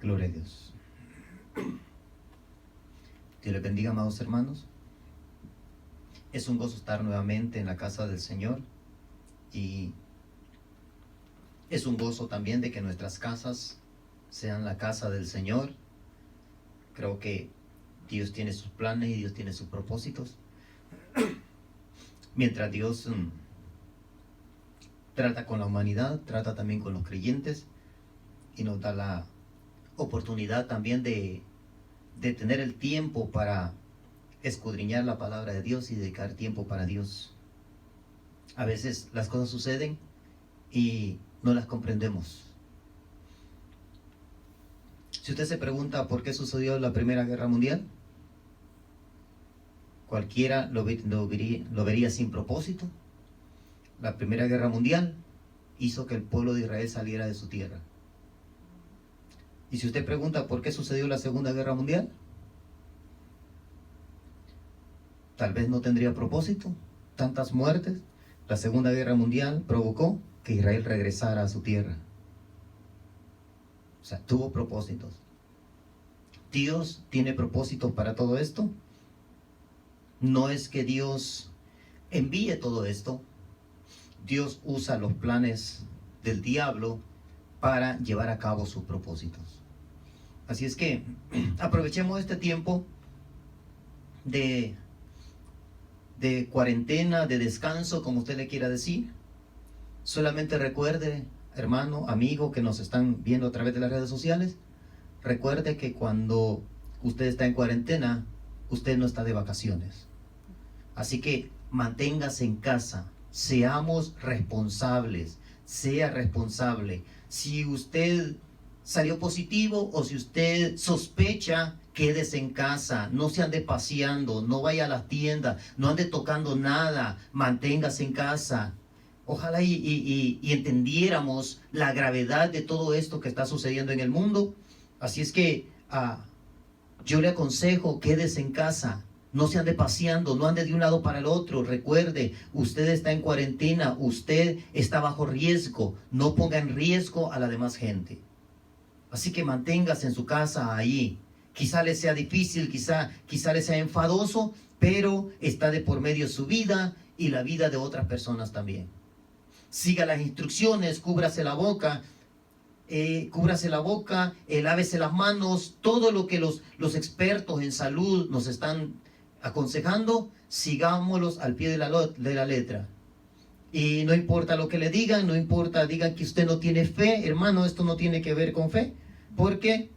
Gloria a Dios. Dios les bendiga, amados hermanos. Es un gozo estar nuevamente en la casa del Señor, y es un gozo también de que nuestras casas sean la casa del Señor. Creo que Dios tiene sus planes y Dios tiene sus propósitos. Mientras Dios trata con la humanidad, trata también con los creyentes, y nos da la oportunidad también de tener el tiempo para escudriñar la palabra de Dios y dedicar tiempo para Dios. A veces las cosas suceden y no las comprendemos. Si usted se pregunta por qué sucedió la Primera Guerra Mundial, cualquiera lo vería sin propósito. La Primera Guerra Mundial hizo que el pueblo de Israel saliera de su tierra. Y si usted pregunta por qué sucedió la Segunda Guerra Mundial, tal vez no tendría propósito, tantas muertes. La Segunda Guerra Mundial provocó que Israel regresara a su tierra. O sea, tuvo propósitos. Dios tiene propósitos para todo esto. No es que Dios envíe todo esto. Dios usa los planes del diablo para llevar a cabo sus propósitos. Así es que aprovechemos este tiempo de cuarentena, de descanso, como usted le quiera decir. Solamente recuerde, hermano, amigo, que nos están viendo a través de las redes sociales, recuerde que cuando usted está en cuarentena, usted no está de vacaciones. Así que manténgase en casa, seamos responsables, sea responsable. Si usted salió positivo o si usted sospecha, quédese en casa, no se ande paseando, no vaya a las tiendas, no ande tocando nada, manténgase en casa. Ojalá y entendiéramos la gravedad de todo esto que está sucediendo en el mundo. Así es que yo le aconsejo, quédese en casa, no se ande paseando, no ande de un lado para el otro. Recuerde, usted está en cuarentena, usted está bajo riesgo, no ponga en riesgo a la demás gente. Así que manténgase en su casa ahí. Quizá le sea difícil, quizá le sea enfadoso, pero está de por medio su vida y la vida de otras personas también. Siga las instrucciones, cúbrase la boca, lávese las manos, todo lo que los expertos en salud nos están aconsejando, sigámoslos al pie de la letra. Y no importa lo que le digan, no importa, digan que usted no tiene fe, hermano, esto no tiene que ver con fe, porque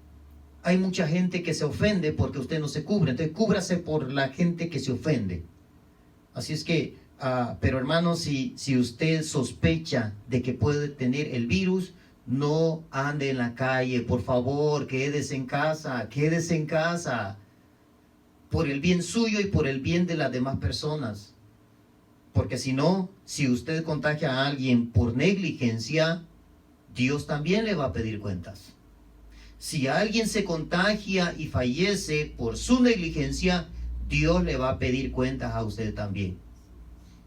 hay mucha gente que se ofende porque usted no se cubre. Entonces cúbrase por la gente que se ofende. Así es que, pero hermano, si usted sospecha de que puede tener el virus, no ande en la calle, por favor, quédese en casa, quédese en casa, por el bien suyo y por el bien de las demás personas. Porque si no, si usted contagia a alguien por negligencia, Dios también le va a pedir cuentas. Si alguien se contagia y fallece por su negligencia, Dios le va a pedir cuentas a usted también.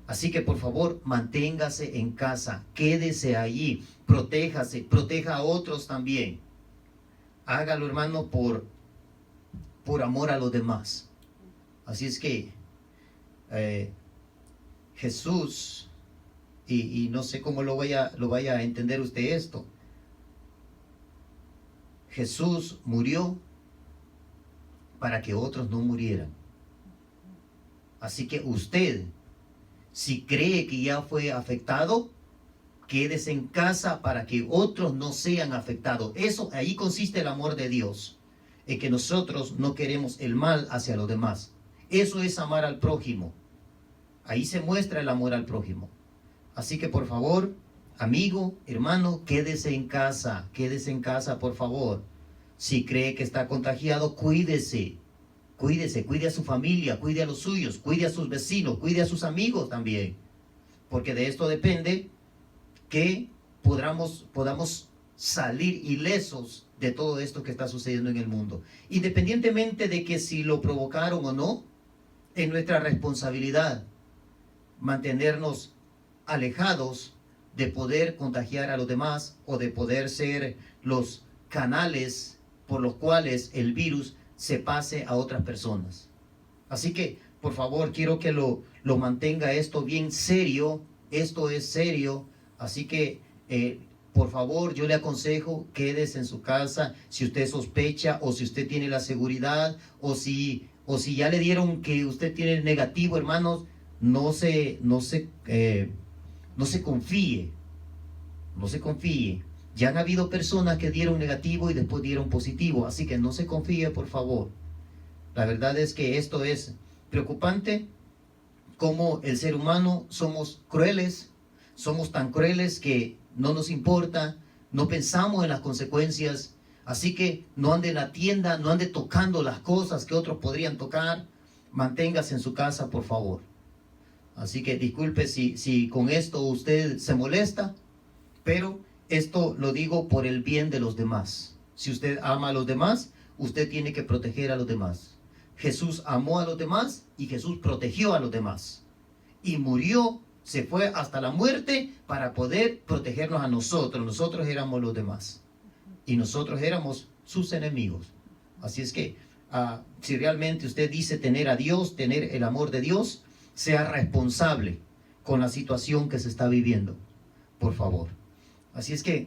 Así que por favor, manténgase en casa, quédese allí, protéjase, proteja a otros también. Hágalo, hermano, por amor a los demás. Así es que Jesús, y no sé cómo lo vaya a entender usted esto. Jesús murió para que otros no murieran. Así que usted, si cree que ya fue afectado, quédese en casa para que otros no sean afectados. Ahí consiste el amor de Dios, en que nosotros no queremos el mal hacia los demás. Eso es amar al prójimo. Ahí se muestra el amor al prójimo. Así que por favor, amigo, hermano, quédese en casa, por favor. Si cree que está contagiado, cuídese, cuide a su familia, cuide a los suyos, cuide a sus vecinos, cuide a sus amigos también. Porque de esto depende que podamos salir ilesos de todo esto que está sucediendo en el mundo. Independientemente de que si lo provocaron o no, es nuestra responsabilidad mantenernos alejados de poder contagiar a los demás o de poder ser los canales por los cuales el virus se pase a otras personas. Así que, por favor, quiero que lo mantenga esto bien serio. Esto es serio. Así que, por favor, yo le aconsejo, quédese en su casa si usted sospecha o si usted tiene la seguridad o si ya le dieron que usted tiene el negativo, hermanos, no se confíe. No se confíe. Ya han habido personas que dieron negativo y después dieron positivo, así que no se confíe, por favor. La verdad es que esto es preocupante, como el ser humano somos crueles, somos tan crueles que no nos importa, no pensamos en las consecuencias, así que no ande en la tienda, no ande tocando las cosas que otros podrían tocar, manténgase en su casa, por favor. Así que disculpe si con esto usted se molesta, pero esto lo digo por el bien de los demás. Si usted ama a los demás, usted tiene que proteger a los demás. Jesús amó a los demás y Jesús protegió a los demás. Y murió, se fue hasta la muerte para poder protegernos a nosotros. Nosotros éramos los demás. Y nosotros éramos sus enemigos. Así es que, si realmente usted dice tener a Dios, tener el amor de Dios, sea responsable con la situación que se está viviendo. Por favor. Así es que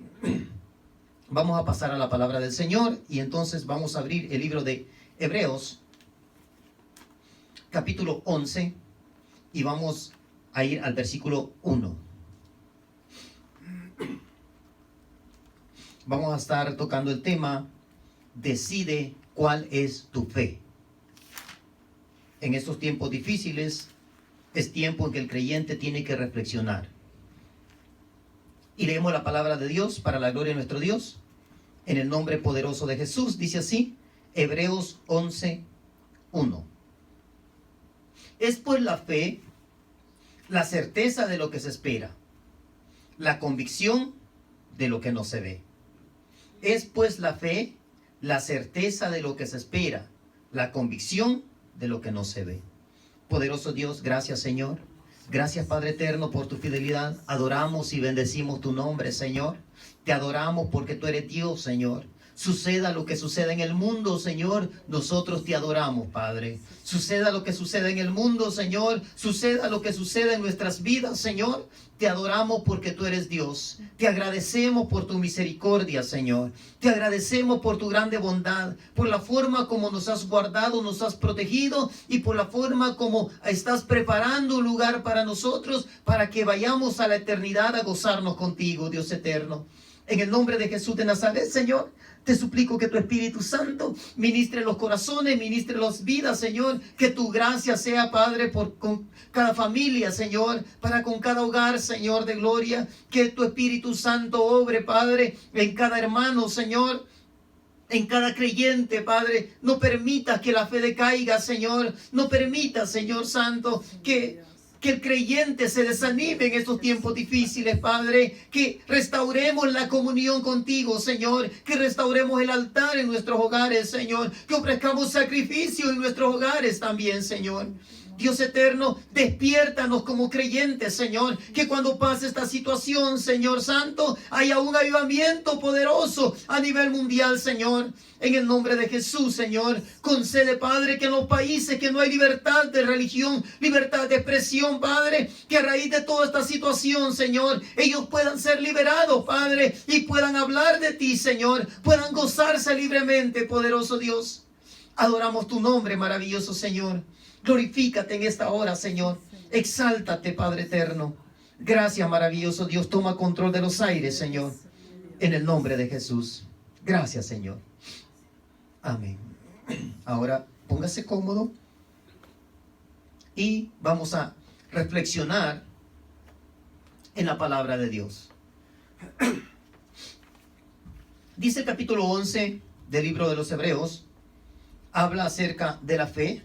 vamos a pasar a la palabra del Señor y entonces vamos a abrir el libro de Hebreos, capítulo 11, y vamos a ir al versículo 1. Vamos a estar tocando el tema, decide cuál es tu fe. En estos tiempos difíciles, es tiempo en que el creyente tiene que reflexionar. Y leemos la palabra de Dios para la gloria de nuestro Dios. En el nombre poderoso de Jesús, dice así, Hebreos 11, 1. Es pues la fe, la certeza de lo que se espera, la convicción de lo que no se ve. Es pues la fe, la certeza de lo que se espera, la convicción de lo que no se ve. Poderoso Dios, gracias, Señor. Gracias, Padre eterno, por tu fidelidad. Adoramos y bendecimos tu nombre, Señor. Te adoramos porque tú eres Dios, Señor. Suceda lo que suceda en el mundo, Señor, nosotros te adoramos, Padre. Suceda lo que suceda en el mundo, Señor. Suceda lo que suceda en nuestras vidas, Señor. Te adoramos porque tú eres Dios. Te agradecemos por tu misericordia, Señor. Te agradecemos por tu grande bondad, por la forma como nos has guardado, nos has protegido y por la forma como estás preparando un lugar para nosotros para que vayamos a la eternidad a gozarnos contigo, Dios eterno. En el nombre de Jesús de Nazaret, Señor, te suplico que tu Espíritu Santo ministre los corazones, ministre las vidas, Señor. Que tu gracia sea, Padre, con cada familia, Señor, para con cada hogar, Señor, de gloria. Que tu Espíritu Santo obre, Padre, en cada hermano, Señor. En cada creyente, Padre. No permitas que la fe decaiga, Señor. No permitas, Señor Santo, que el creyente se desanime en estos tiempos difíciles, Padre. Que restauremos la comunión contigo, Señor. Que restauremos el altar en nuestros hogares, Señor. Que ofrezcamos sacrificio en nuestros hogares también, Señor. Dios eterno, despiértanos como creyentes, Señor. Que cuando pase esta situación, Señor Santo, haya un avivamiento poderoso a nivel mundial, Señor. En el nombre de Jesús, Señor, concede, Padre, que en los países que no hay libertad de religión, libertad de expresión, Padre, que a raíz de toda esta situación, Señor, ellos puedan ser liberados, Padre, y puedan hablar de ti, Señor, puedan gozarse libremente, poderoso Dios. Adoramos tu nombre, maravilloso Señor. Glorifícate en esta hora, Señor. Exáltate, Padre eterno. Gracias, maravilloso Dios. Toma control de los aires, Señor. En el nombre de Jesús. Gracias, Señor. Amén. Ahora, póngase cómodo. Y vamos a reflexionar en la palabra de Dios. Dice el capítulo 11 del libro de los Hebreos. Habla acerca de la fe.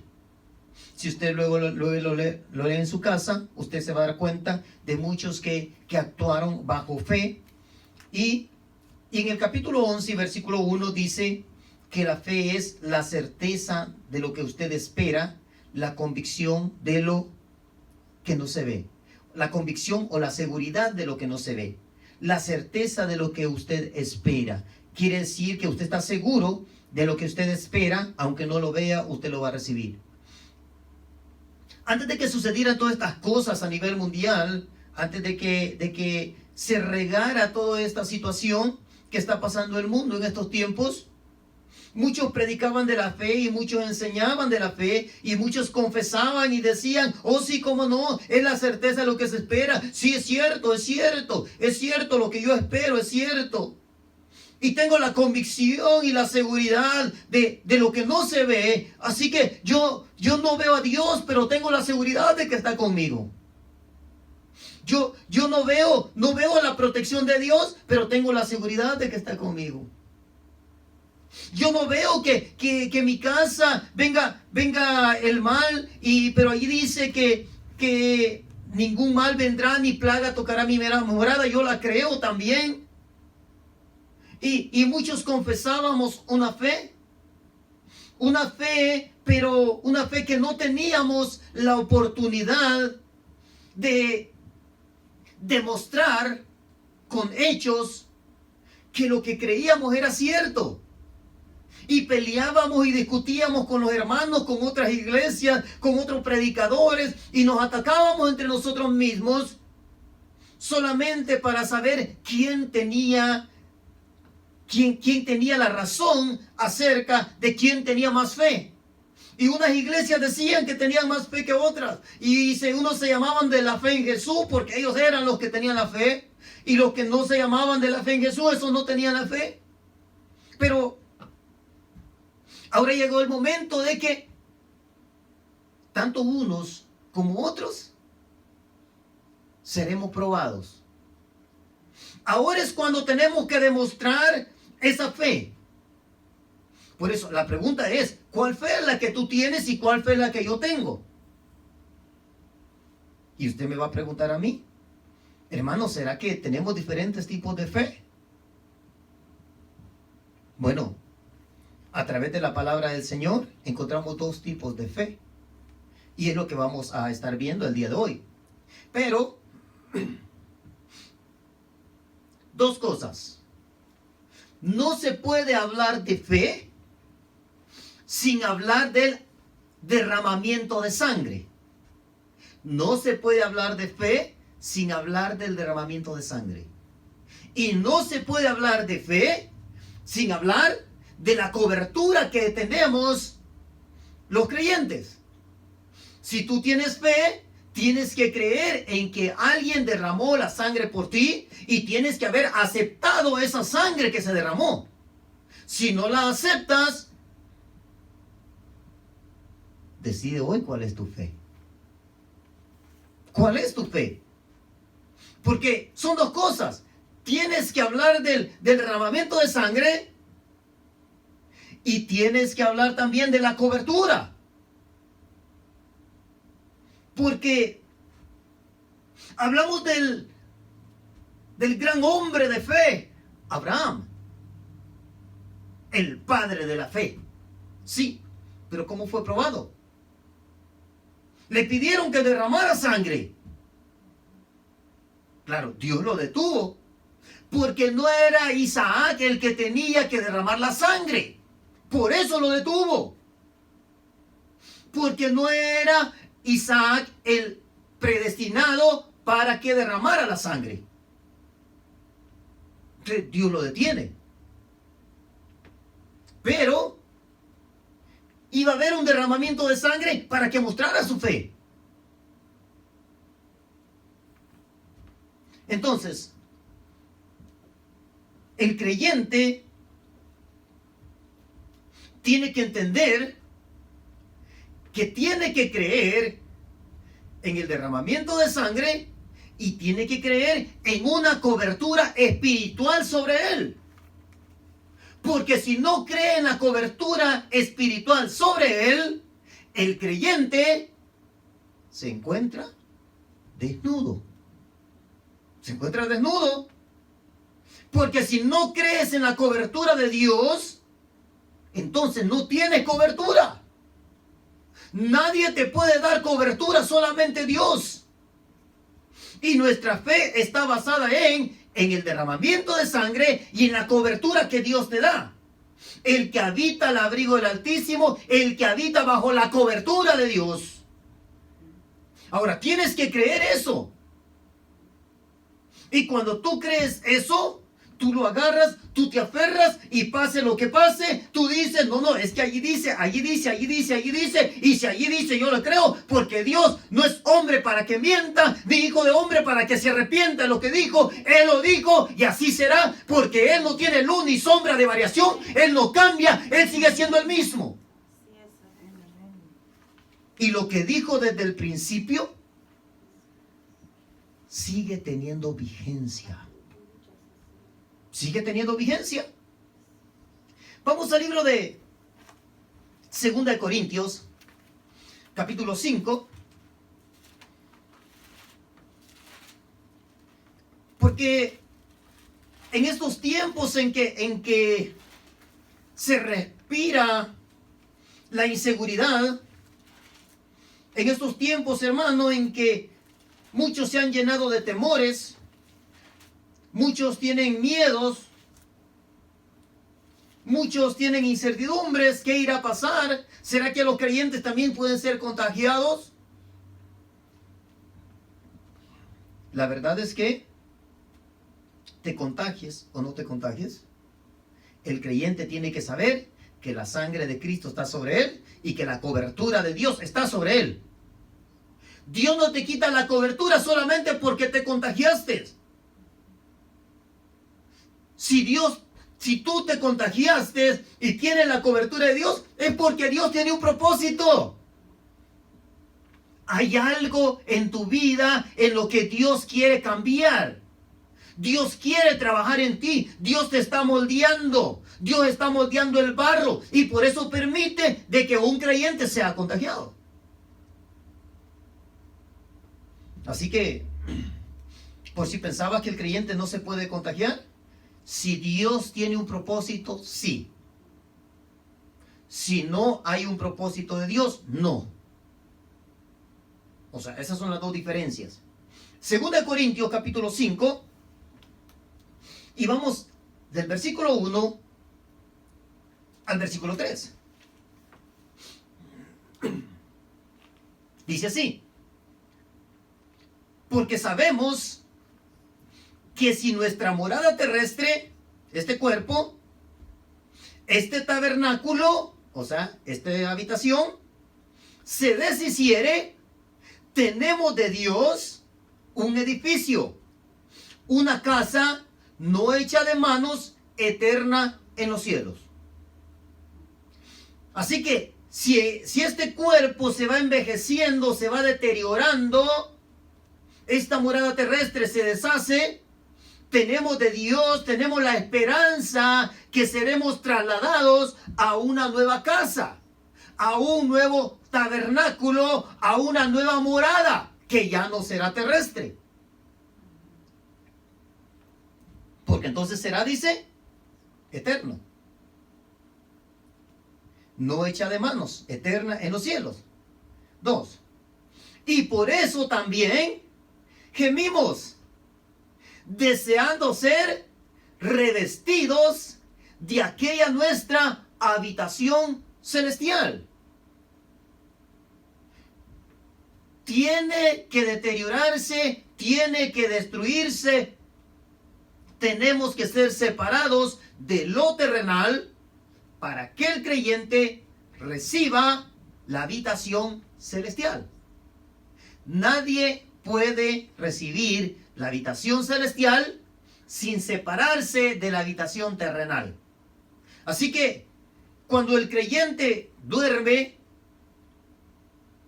Si usted luego lo lee en su casa, usted se va a dar cuenta de muchos que actuaron bajo fe. Y en el capítulo 11, versículo 1 dice que la fe es la certeza de lo que usted espera, la convicción de lo que no se ve. La convicción o la seguridad de lo que no se ve. La certeza de lo que usted espera. quiere decir que usted está seguro de lo que usted espera, aunque no lo vea, usted lo va a recibir. Antes de que sucedieran todas estas cosas a nivel mundial, antes de que se regara toda esta situación que está pasando en el mundo en estos tiempos, muchos predicaban de la fe y muchos enseñaban de la fe y muchos confesaban y decían, oh sí, cómo no, es la certeza de lo que se espera. Sí, es cierto, es cierto, es cierto lo que yo espero, es cierto. Y tengo la convicción y la seguridad de lo que no se ve. Así que yo no veo a Dios, pero tengo la seguridad de que está conmigo. Yo no veo la protección de Dios, pero tengo la seguridad de que está conmigo. Yo no veo que mi casa venga el mal, pero ahí dice que ningún mal vendrá ni plaga tocará mi morada. Yo la creo también. Y muchos confesábamos una fe, pero una fe que no teníamos la oportunidad de demostrar con hechos que lo que creíamos era cierto. Y peleábamos y discutíamos con los hermanos, con otras iglesias, con otros predicadores, y nos atacábamos entre nosotros mismos solamente para saber quién tenía la razón acerca de quién tenía más fe. Y unas iglesias decían que tenían más fe que otras. Y unos se llamaban de la fe en Jesús porque ellos eran los que tenían la fe. Y los que no se llamaban de la fe en Jesús, esos no tenían la fe. Pero ahora llegó el momento de que tanto unos como otros seremos probados. Ahora es cuando tenemos que demostrar esa fe. Por eso la pregunta es, ¿cuál fe es la que tú tienes y cuál fe es la que yo tengo? Y usted me va a preguntar a mí, hermano, ¿será que tenemos diferentes tipos de fe? Bueno, a través de la palabra del Señor encontramos dos tipos de fe. Y es lo que vamos a estar viendo el día de hoy. Pero dos cosas. No se puede hablar de fe sin hablar del derramamiento de sangre. No se puede hablar de fe sin hablar del derramamiento de sangre. Y no se puede hablar de fe sin hablar de la cobertura que tenemos los creyentes. Si tú tienes fe, tienes que creer en que alguien derramó la sangre por ti y tienes que haber aceptado esa sangre que se derramó. Si no la aceptas, decide hoy cuál es tu fe. ¿Cuál es tu fe? Porque son dos cosas. Tienes que hablar del derramamiento de sangre y tienes que hablar también de la cobertura. Porque hablamos del gran hombre de fe, Abraham, el padre de la fe. Sí, pero ¿cómo fue probado? Le pidieron que derramara sangre. Claro, Dios lo detuvo, porque no era Isaac el que tenía que derramar la sangre. Por eso lo detuvo. Porque no era Isaac el predestinado para que derramara la sangre. Entonces, Dios lo detiene. Pero iba a haber un derramamiento de sangre para que mostrara su fe. Entonces, el creyente tiene que entender que tiene que creer en el derramamiento de sangre y tiene que creer en una cobertura espiritual sobre él. Porque si no cree en la cobertura espiritual sobre él, el creyente se encuentra desnudo. Se encuentra desnudo. Porque si no crees en la cobertura de Dios, entonces no tienes cobertura. Nadie te puede dar cobertura, solamente Dios. Y nuestra fe está basada en en el derramamiento de sangre y en la cobertura que Dios te da. El que habita al abrigo del Altísimo, el que habita bajo la cobertura de Dios. Ahora, tienes que creer eso. Y cuando tú crees eso, tú lo agarras, tú te aferras y pase lo que pase, tú dices, no, es que allí dice, allí dice, allí dice, allí dice, y si allí dice yo lo creo, porque Dios no es hombre para que mienta, ni hijo de hombre para que se arrepienta de lo que dijo, Él lo dijo y así será, porque Él no tiene luz ni sombra de variación, Él no cambia, Él sigue siendo el mismo. Y lo que dijo desde el principio sigue teniendo vigencia. Sigue teniendo vigencia. Vamos al libro de 2 de Corintios, capítulo 5. Porque en estos tiempos en que se respira la inseguridad, en estos tiempos, hermano, en que muchos se han llenado de temores, muchos tienen miedos, muchos tienen incertidumbres. ¿Qué irá a pasar? ¿Será que los creyentes también pueden ser contagiados? La verdad es que te contagies o no te contagies, el creyente tiene que saber que la sangre de Cristo está sobre él y que la cobertura de Dios está sobre él. Dios no te quita la cobertura solamente porque te contagiaste. Si tú te contagiaste y tienes la cobertura de Dios, es porque Dios tiene un propósito. Hay algo en tu vida en lo que Dios quiere cambiar. Dios quiere trabajar en ti. Dios te está moldeando. Dios está moldeando el barro y por eso permite de que un creyente sea contagiado. Así que, por si pensabas que el creyente no se puede contagiar, si Dios tiene un propósito, sí. Si no hay un propósito de Dios, no. O sea, esas son las dos diferencias. 2 de Corintios capítulo 5, y vamos del versículo 1 al versículo 3. Dice así: porque sabemos que si nuestra morada terrestre, este cuerpo, este tabernáculo, o sea, esta habitación, se deshiciere, tenemos de Dios un edificio, una casa no hecha de manos, eterna en los cielos. Así que si este cuerpo se va envejeciendo, se va deteriorando, esta morada terrestre se deshace, tenemos de Dios, tenemos la esperanza que seremos trasladados a una nueva casa, a un nuevo tabernáculo, a una nueva morada que ya no será terrestre. Porque entonces será, dice, eterno. No hecha de manos, eterna en los cielos. 2. Y por eso también gemimos, deseando ser revestidos de aquella nuestra habitación celestial. Tiene que deteriorarse, tiene que destruirse. Tenemos que ser separados de lo terrenal para que el creyente reciba la habitación celestial. Nadie puede recibir la habitación celestial sin separarse de la habitación terrenal. Así que cuando el creyente duerme,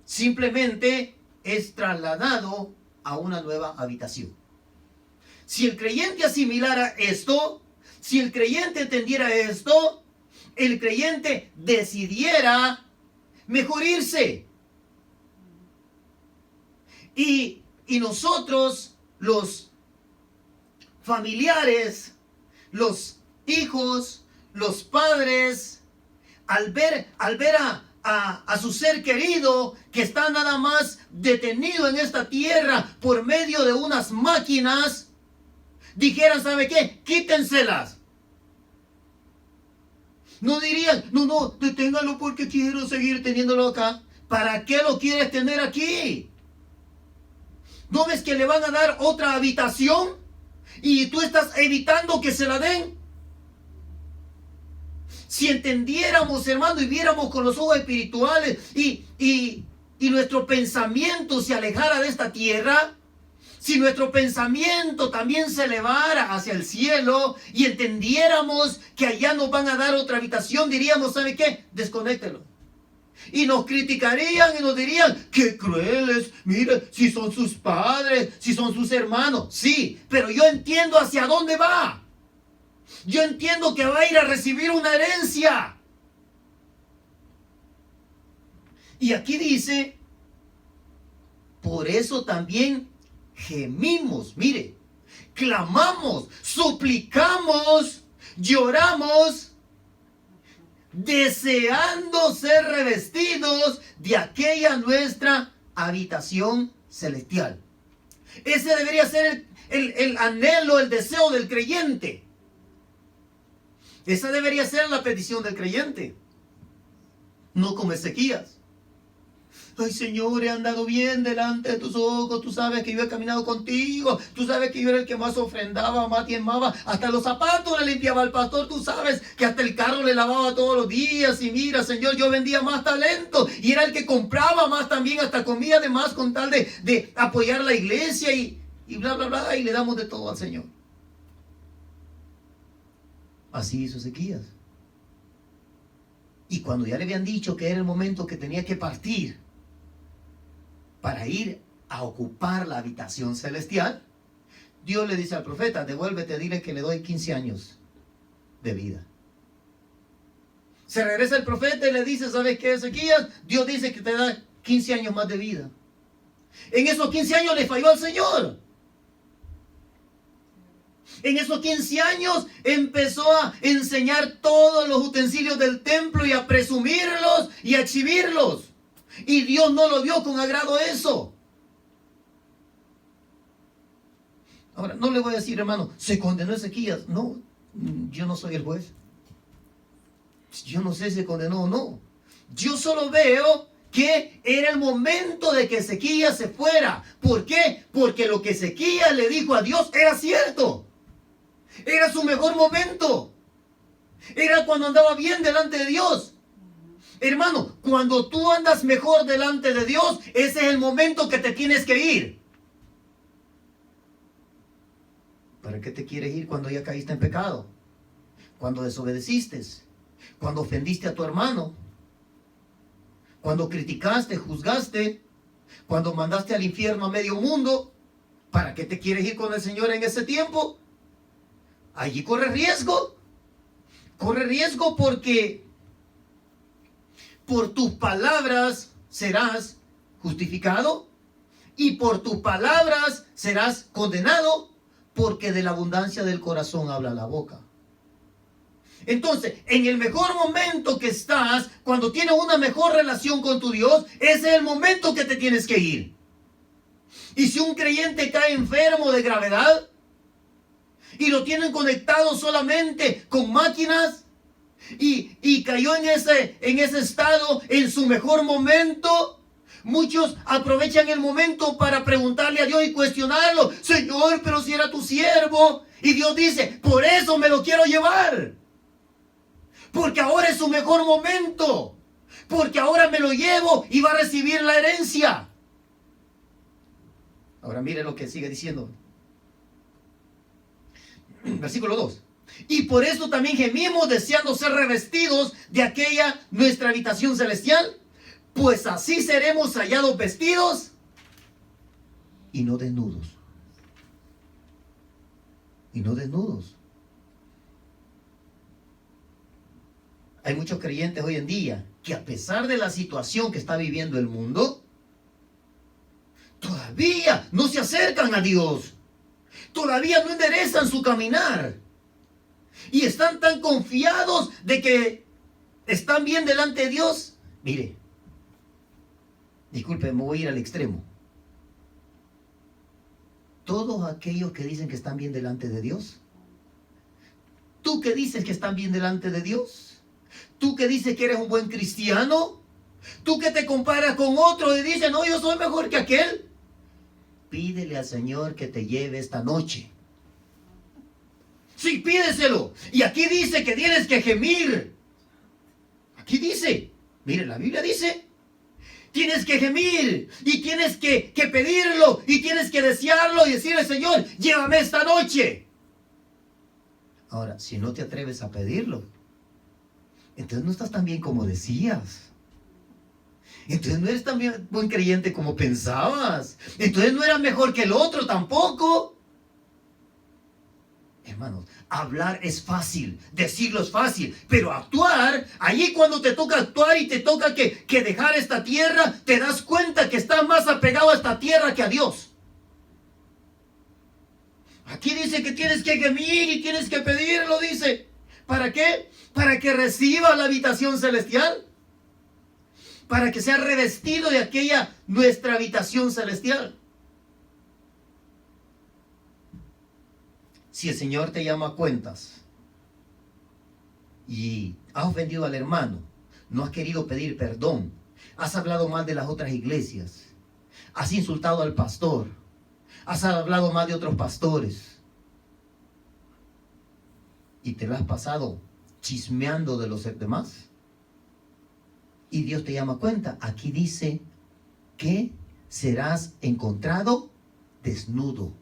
simplemente es trasladado a una nueva habitación. Si el creyente asimilara esto, si el creyente entendiera esto, el creyente decidiera mejor irse. Y nosotros, los familiares, los hijos, los padres, al ver a su ser querido que está nada más detenido en esta tierra por medio de unas máquinas, dijeran, ¿sabe qué? Quítenselas. No dirían, no, deténgalo porque quiero seguir teniéndolo acá. ¿Para qué lo quieres tener aquí? ¿No ves que le van a dar otra habitación? Y tú estás evitando que se la den. Si entendiéramos, hermano, y viéramos con los ojos espirituales y nuestro pensamiento se alejara de esta tierra, si nuestro pensamiento también se elevara hacia el cielo y entendiéramos que allá nos van a dar otra habitación, diríamos, ¿sabe qué? Desconéctelo. Y nos criticarían y nos dirían, qué crueles, mira, si son sus padres, si son sus hermanos. Sí, pero yo entiendo hacia dónde va. Yo entiendo que va a ir a recibir una herencia. Y aquí dice, por eso también gemimos, mire, clamamos, suplicamos, lloramos, deseando ser revestidos de aquella nuestra habitación celestial. Ese debería ser el anhelo, el deseo del creyente. Esa debería ser la petición del creyente. No como Ezequías. Ay, Señor, he andado bien delante de tus ojos. Tú sabes que yo he caminado contigo. Tú sabes que yo era el que más ofrendaba, más diezmaba. Hasta los zapatos le limpiaba al pastor. Tú sabes que hasta el carro le lavaba todos los días. Y mira, Señor, yo vendía más talento. Y era el que compraba más también, hasta comía de más con tal de apoyar la iglesia y bla, bla, bla. Y le damos de todo al Señor. Así hizo Ezequías. Y cuando ya le habían dicho que era el momento que tenía que partir para ir a ocupar la habitación celestial, Dios le dice al profeta, devuélvete, dile que le doy 15 años de vida. Se regresa el profeta y le dice, ¿sabes qué, Ezequías? Dios dice que te da 15 años más de vida. En esos 15 años le falló al Señor. En esos 15 años empezó a enseñar todos los utensilios del templo y a presumirlos y a exhibirlos. Y Dios no lo vio con agrado eso. Ahora, no le voy a decir, hermano, se condenó Ezequías. No, yo no soy el juez. Yo no sé si se condenó o no. Yo solo veo que era el momento de que Ezequías se fuera. ¿Por qué? Porque lo que Ezequías le dijo a Dios era cierto. Era su mejor momento. Era cuando andaba bien delante de Dios. Hermano, cuando tú andas mejor delante de Dios, ese es el momento que te tienes que ir. ¿Para qué te quieres ir cuando ya caíste en pecado? Cuando desobedeciste, cuando ofendiste a tu hermano, cuando criticaste, juzgaste, cuando mandaste al infierno a medio mundo. ¿Para qué te quieres ir con el Señor en ese tiempo? Allí corre riesgo. Corre riesgo porque por tus palabras serás justificado y por tus palabras serás condenado, porque de la abundancia del corazón habla la boca. Entonces, en el mejor momento que estás, cuando tienes una mejor relación con tu Dios, ese es el momento que te tienes que ir. Y si un creyente cae enfermo de gravedad y lo tienen conectado solamente con máquinas, y cayó en ese estado en su mejor momento, muchos aprovechan el momento para preguntarle a Dios y cuestionarlo. Señor, pero si era tu siervo. Y Dios dice, por eso me lo quiero llevar. Porque ahora es su mejor momento. Porque ahora me lo llevo y va a recibir la herencia. Ahora mire lo que sigue diciendo. Versículo 2. Y por eso también gemimos deseando ser revestidos de aquella nuestra habitación celestial, pues así seremos hallados vestidos y no desnudos. Y no desnudos. Hay muchos creyentes hoy en día que, a pesar de la situación que está viviendo el mundo, todavía no se acercan a Dios. Todavía no enderezan su caminar. Y están tan confiados de que están bien delante de Dios. Mire, disculpe, me voy a ir al extremo. todos aquellos que dicen que están bien delante de Dios. ¿Tú que dices que están bien delante de Dios? ¿Tú que dices que eres un buen cristiano? ¿Tú que te comparas con otro y dices, no, yo soy mejor que aquel? Pídele al Señor que te lleve esta noche. Sí, pídeselo. Y aquí dice que tienes que gemir. Aquí dice, mire, la Biblia dice, tienes que gemir y tienes que pedirlo y tienes que desearlo y decirle, Señor, llévame esta noche. Ahora, si no te atreves a pedirlo, entonces no estás tan bien como decías. Entonces no eres tan buen creyente como pensabas. Entonces no eras mejor que el otro tampoco. Hermanos, hablar es fácil, decirlo es fácil, pero actuar, allí cuando te toca actuar y te toca que dejar esta tierra, te das cuenta que estás más apegado a esta tierra que a Dios. Aquí dice que tienes que gemir y tienes que pedirlo, dice. ¿Para qué? Para que reciba la habitación celestial. Para que sea revestido de aquella nuestra habitación celestial. Si el Señor te llama a cuentas y has ofendido al hermano, no has querido pedir perdón, has hablado mal de las otras iglesias, has insultado al pastor, has hablado mal de otros pastores y te lo has pasado chismeando de los demás y Dios te llama a cuenta, aquí dice que serás encontrado desnudo.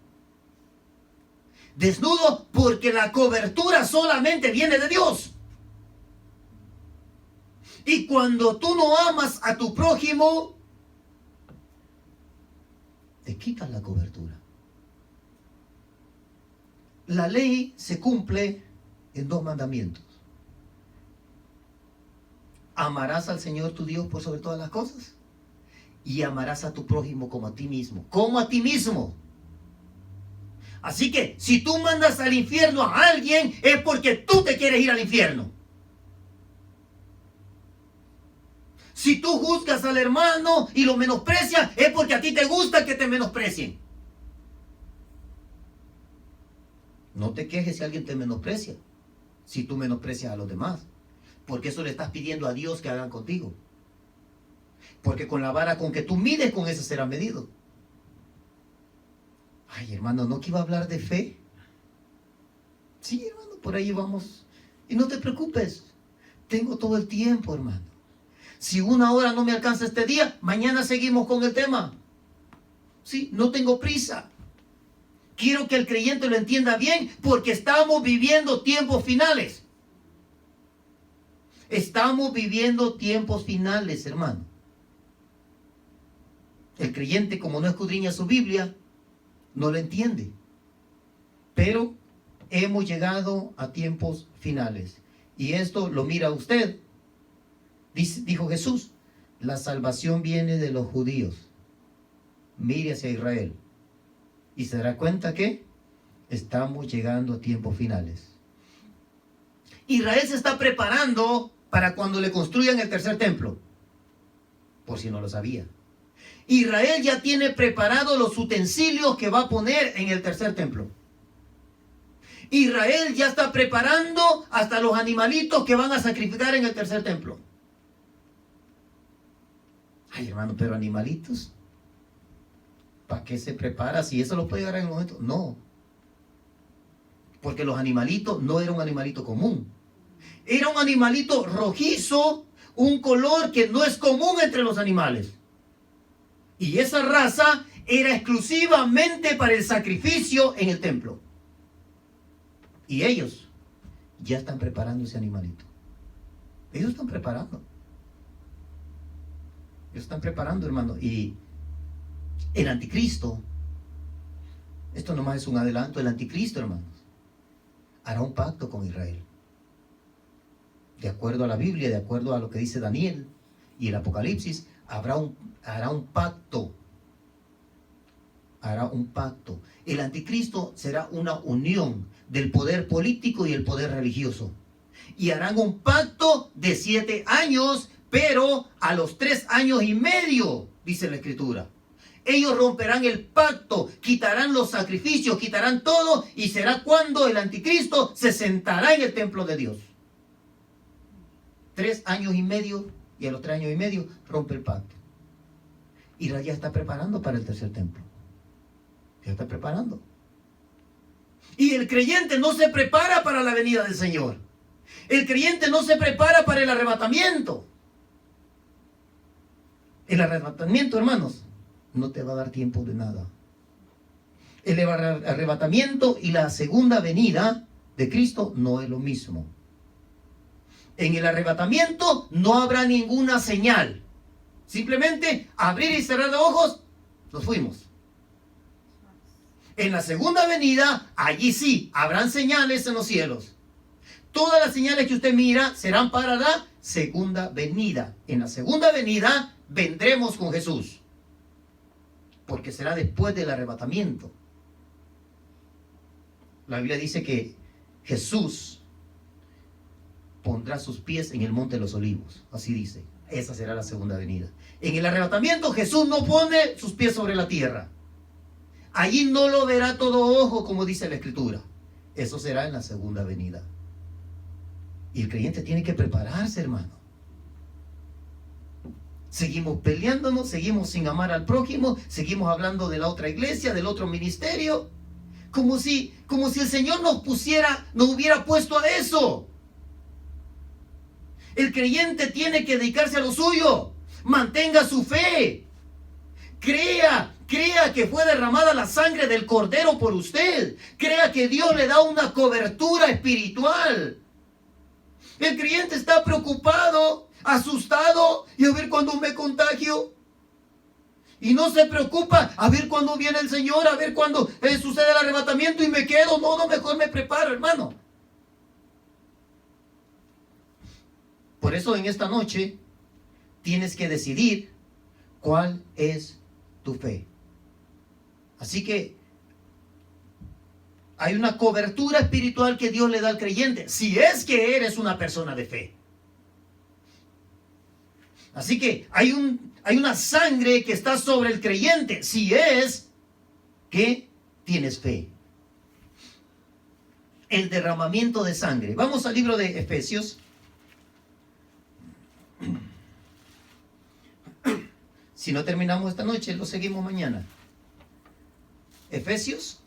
Desnudo porque la cobertura solamente viene de Dios. Y cuando tú no amas a tu prójimo, te quitas la cobertura. La ley se cumple en 2 mandamientos. Amarás al Señor tu Dios por sobre todas las cosas y amarás a tu prójimo como a ti mismo. Como a ti mismo. Así que si tú mandas al infierno a alguien es porque tú te quieres ir al infierno. Si tú juzgas al hermano y lo menosprecias es porque a ti te gusta que te menosprecien. No te quejes si alguien te menosprecia, si tú menosprecias a los demás, porque eso le estás pidiendo a Dios que hagan contigo. Porque con la vara con que tú mides, con eso será medido. Ay, hermano, ¿no que iba a hablar de fe? Sí, hermano, por ahí vamos. Y no te preocupes, tengo todo el tiempo, hermano. Si 1 hora no me alcanza este día, mañana seguimos con el tema. Sí, no tengo prisa. Quiero que el creyente lo entienda bien porque estamos viviendo tiempos finales. Estamos viviendo tiempos finales, hermano. El creyente, como no escudriña su Biblia, no lo entiende. Pero hemos llegado a tiempos finales. Y esto lo mira usted. Dijo Jesús, la salvación viene de los judíos. Mire hacia Israel. Y se dará cuenta que estamos llegando a tiempos finales. Israel se está preparando para cuando le construyan el 3er templo. Por si no lo sabía. Israel ya tiene preparados los utensilios que va a poner en el 3er templo. Israel ya está preparando hasta los animalitos que van a sacrificar en el 3er templo. Ay, hermano, pero animalitos, ¿para qué se prepara si eso lo puede llegar en el momento? No. Porque los animalitos no era un animalito común. Era un animalito rojizo, un color que no es común entre los animales. Y esa raza era exclusivamente para el sacrificio en el templo. Y ellos ya están preparando ese animalito. Ellos están preparando. Ellos están preparando, hermano. Y el anticristo, esto nomás es un adelanto, el anticristo, hermanos, hará un pacto con Israel. De acuerdo a la Biblia, de acuerdo a lo que dice Daniel y el Apocalipsis, hará un pacto. Hará un pacto. El anticristo será una unión del poder político y el poder religioso. Y harán un pacto de 7 años, pero a los 3 años y medio, dice la Escritura. Ellos romperán el pacto, quitarán los sacrificios, quitarán todo, y será cuando el anticristo se sentará en el templo de Dios. 3 años y medio, y a los 3 años y medio rompe el pacto. Israel ya está preparando para el tercer templo. Ya está preparando. Y el creyente no se prepara para la venida del Señor. El creyente no se prepara para el arrebatamiento. El arrebatamiento, hermanos, no te va a dar tiempo de nada. El arrebatamiento y la segunda venida de Cristo no es lo mismo. En el arrebatamiento no habrá ninguna señal. Simplemente abrir y cerrar los ojos, nos fuimos. En la segunda venida, allí sí, habrán señales en los cielos. Todas las señales que usted mira serán para la segunda venida. En la segunda venida vendremos con Jesús, porque será después del arrebatamiento. La Biblia dice que Jesús pondrá sus pies en el monte de los olivos. Así dice. Esa será la segunda venida. En el arrebatamiento Jesús no pone sus pies sobre la tierra. Allí no lo verá todo ojo, como dice la Escritura. Eso será en la segunda venida. Y el creyente tiene que prepararse, hermano. Seguimos peleándonos, seguimos sin amar al prójimo, seguimos hablando de la otra iglesia, del otro ministerio, como si el Señor nos hubiera puesto a eso. El creyente tiene que dedicarse a lo suyo. Mantenga su fe. Crea que fue derramada la sangre del Cordero por usted. Crea que Dios le da una cobertura espiritual. El creyente está preocupado, asustado, y a ver cuándo me contagio. Y no se preocupa, a ver cuándo viene el Señor, a ver cuándo sucede el arrebatamiento y me quedo. No, mejor me preparo, hermano. Por eso en esta noche tienes que decidir cuál es tu fe. Así que hay una cobertura espiritual que Dios le da al creyente, si es que eres una persona de fe. Así que hay una sangre que está sobre el creyente, si es que tienes fe. El derramamiento de sangre. Vamos al libro de Efesios. Si no terminamos esta noche, lo seguimos mañana. Efesios,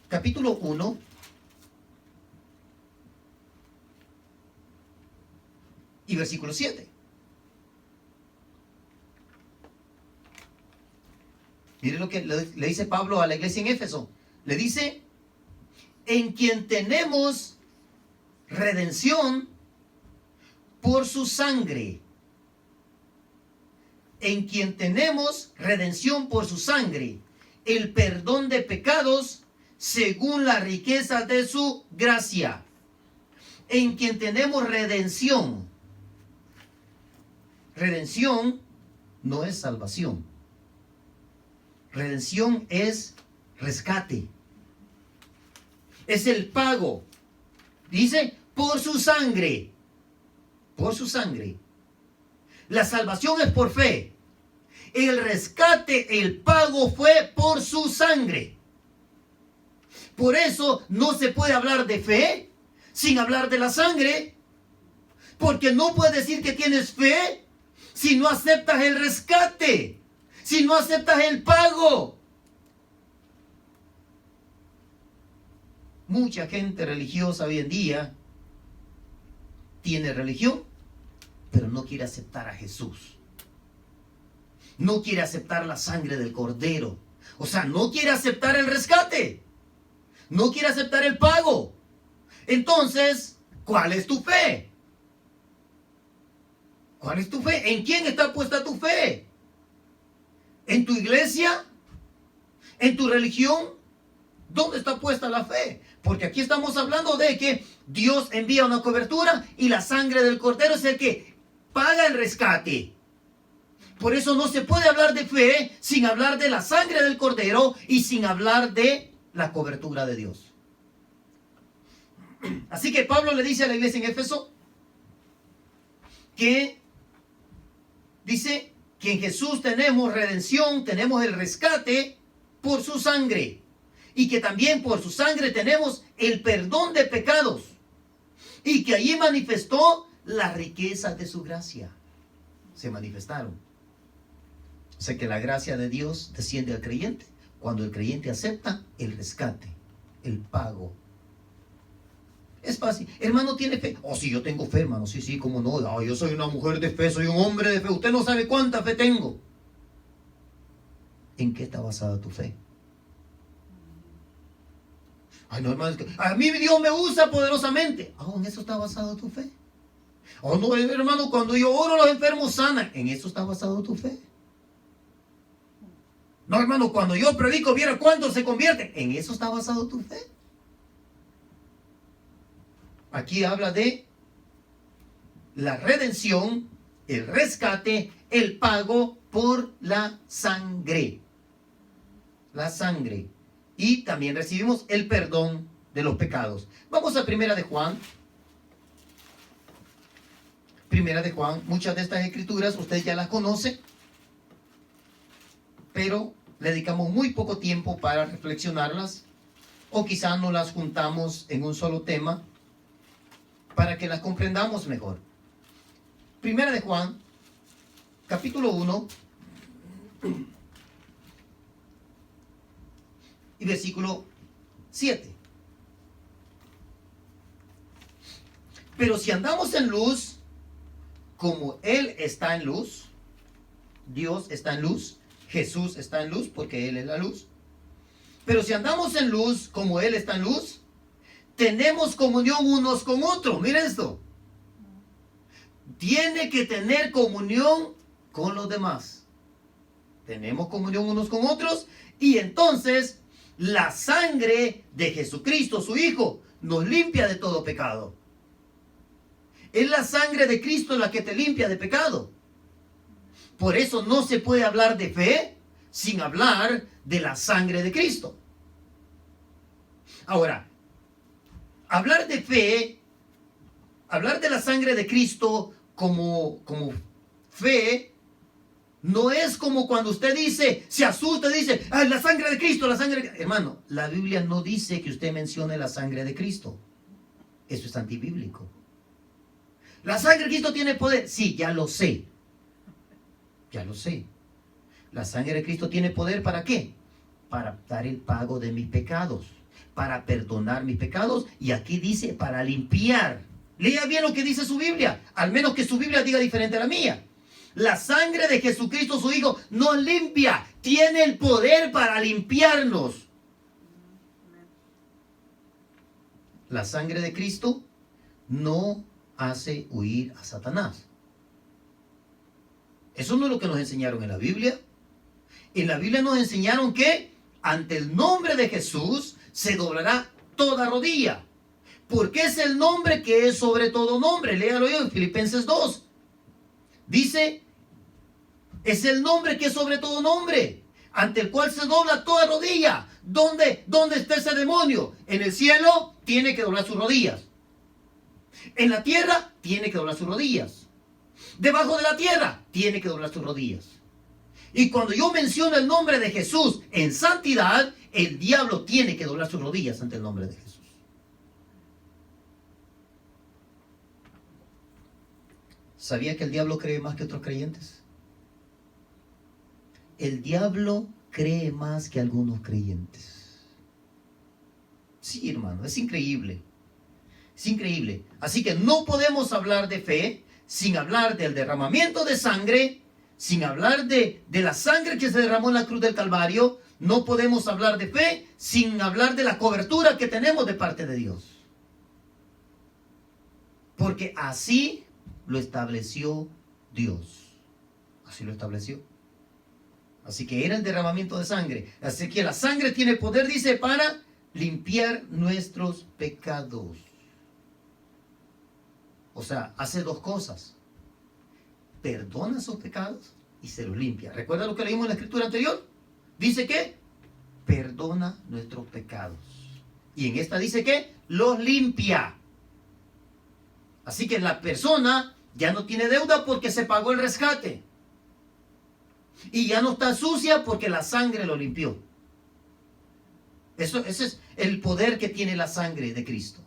capítulo 1, y versículo 7. Mire lo que le dice Pablo a la iglesia en Éfeso. Le dice, en quien tenemos redención por su sangre. En quien tenemos redención por su sangre, el perdón de pecados según la riqueza de su gracia. En quien tenemos redención. Redención no es salvación. Redención es rescate. Es el pago. Dice, por su sangre. Por su sangre. La salvación es por fe. El rescate, el pago fue por su sangre. Por eso no se puede hablar de fe sin hablar de la sangre. Porque no puedes decir que tienes fe si no aceptas el rescate, si no aceptas el pago. Mucha gente religiosa hoy en día tiene religión, pero no quiere aceptar a Jesús. No quiere aceptar la sangre del Cordero. O sea, no quiere aceptar el rescate. No quiere aceptar el pago. Entonces, ¿cuál es tu fe? ¿Cuál es tu fe? ¿En quién está puesta tu fe? ¿En tu iglesia? ¿En tu religión? ¿Dónde está puesta la fe? Porque aquí estamos hablando de que Dios envía una cobertura y la sangre del Cordero es el que paga el rescate. Por eso no se puede hablar de fe sin hablar de la sangre del Cordero y sin hablar de la cobertura de Dios. Así que Pablo le dice a la iglesia en Éfeso que dice que en Jesús tenemos redención, tenemos el rescate por su sangre. Y que también por su sangre tenemos el perdón de pecados. Y que allí manifestó las riquezas de su gracia. Se manifestaron. O sea que la gracia de Dios desciende al creyente cuando el creyente acepta el rescate, el pago. Es fácil. Hermano, ¿tiene fe? Oh, sí, yo tengo fe, hermano. Sí, cómo no. Oh, yo soy una mujer de fe, soy un hombre de fe. Usted no sabe cuánta fe tengo. ¿En qué está basada tu fe? Ay, no, hermano, es que a mí Dios me usa poderosamente. Oh, ¿en eso está basado tu fe? Oh, no, hermano, cuando yo oro los enfermos sanan. ¿En eso está basado tu fe? No, hermano, cuando yo predico, viera cuántos se convierten. ¿En eso está basado tu fe? Aquí habla de la redención, el rescate, el pago por la sangre. La sangre. Y también recibimos el perdón de los pecados. Vamos a Primera de Juan. Primera de Juan. Muchas de estas escrituras usted ya las conoce, pero le dedicamos muy poco tiempo para reflexionarlas, o quizás no las juntamos en un solo tema para que las comprendamos mejor. Primera de Juan, capítulo 1 y versículo 7. Pero si andamos en luz, como Él está en luz, Dios está en luz, Jesús está en luz porque Él es la luz. Pero si andamos en luz, como Él está en luz, tenemos comunión unos con otros. Miren esto. Tiene que tener comunión con los demás. Tenemos comunión unos con otros. Y entonces la sangre de Jesucristo, su Hijo, nos limpia de todo pecado. Es la sangre de Cristo la que te limpia de pecado. Por eso no se puede hablar de fe sin hablar de la sangre de Cristo. Ahora, hablar de fe, hablar de la sangre de Cristo como fe, no es como cuando usted dice, se asusta, dice, ah, la sangre de Cristo, la sangre de Cristo. Hermano, la Biblia no dice que usted mencione la sangre de Cristo. Eso es antibíblico. ¿La sangre de Cristo tiene poder? Sí, ya lo sé. Ya lo sé. La sangre de Cristo tiene poder ¿para qué? Para dar el pago de mis pecados, para perdonar mis pecados, y aquí dice para limpiar. Lea bien lo que dice su Biblia, al menos que su Biblia diga diferente a la mía. La sangre de Jesucristo, su Hijo, nos limpia, tiene el poder para limpiarnos. La sangre de Cristo no hace huir a Satanás. Eso no es lo que nos enseñaron en la Biblia. En la Biblia nos enseñaron que ante el nombre de Jesús se doblará toda rodilla. Porque es el nombre que es sobre todo nombre. Léalo yo en Filipenses 2. Dice, es el nombre que es sobre todo nombre, ante el cual se dobla toda rodilla. ¿Dónde está ese demonio? En el cielo tiene que doblar sus rodillas. En la tierra tiene que doblar sus rodillas. Debajo de la tierra tiene que doblar sus rodillas. Y cuando yo menciono el nombre de Jesús en santidad, el diablo tiene que doblar sus rodillas ante el nombre de Jesús. ¿Sabía que el diablo cree más que otros creyentes? El diablo cree más que algunos creyentes. Sí, hermano, es increíble. Es increíble. Así que no podemos hablar de fe sin hablar del derramamiento de sangre, sin hablar de la sangre que se derramó en la cruz del Calvario. No podemos hablar de fe sin hablar de la cobertura que tenemos de parte de Dios. Porque así lo estableció Dios. Así lo estableció. Así que era el derramamiento de sangre. Así que la sangre tiene poder, dice, para limpiar nuestros pecados. O sea, hace dos cosas. Perdona sus pecados y se los limpia. ¿Recuerda lo que leímos en la escritura anterior? Dice que perdona nuestros pecados. Y en esta dice que los limpia. Así que la persona ya no tiene deuda porque se pagó el rescate. Y ya no está sucia porque la sangre lo limpió. Ese es el poder que tiene la sangre de Cristo.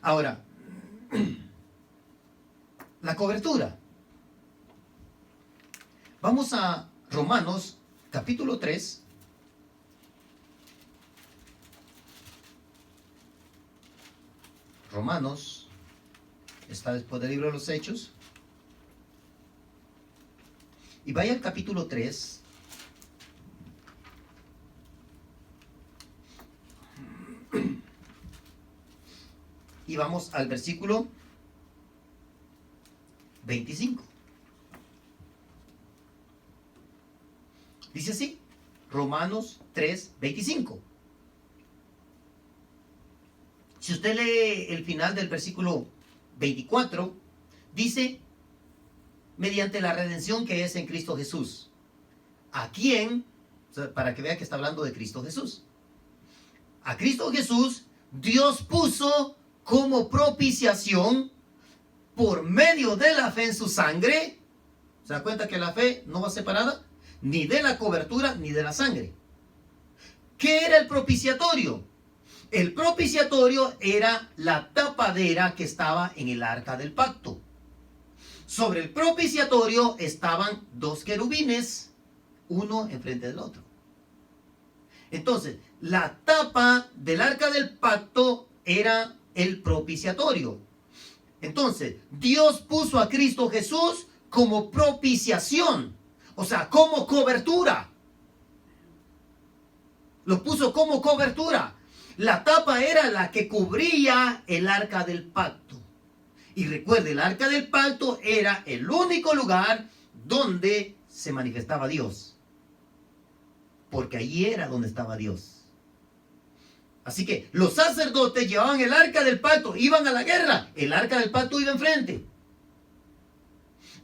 Ahora, la cobertura. Vamos a Romanos capítulo 3. Romanos está después del libro de los Hechos. Y vaya al capítulo 3. Y vamos al versículo 25. Dice así, Romanos 3, 25. Si usted lee el final del versículo 24, dice, mediante la redención que es en Cristo Jesús. ¿A quién? O sea, para que vea que está hablando de Cristo Jesús. A Cristo Jesús, Dios puso como propiciación por medio de la fe en su sangre. ¿Se da cuenta que la fe no va separada? Ni de la cobertura ni de la sangre. ¿Qué era el propiciatorio? El propiciatorio era la tapadera que estaba en el arca del pacto. Sobre el propiciatorio estaban dos querubines, uno enfrente del otro. Entonces, la tapa del arca del pacto era el propiciatorio. Entonces, Dios puso a Cristo Jesús como propiciación, o sea, como cobertura. Lo puso como cobertura. La tapa era la que cubría el arca del pacto. Y recuerde, el arca del pacto era el único lugar donde se manifestaba Dios. Porque allí era donde estaba Dios. Así que los sacerdotes llevaban el arca del pacto, iban a la guerra. El arca del pacto iba enfrente.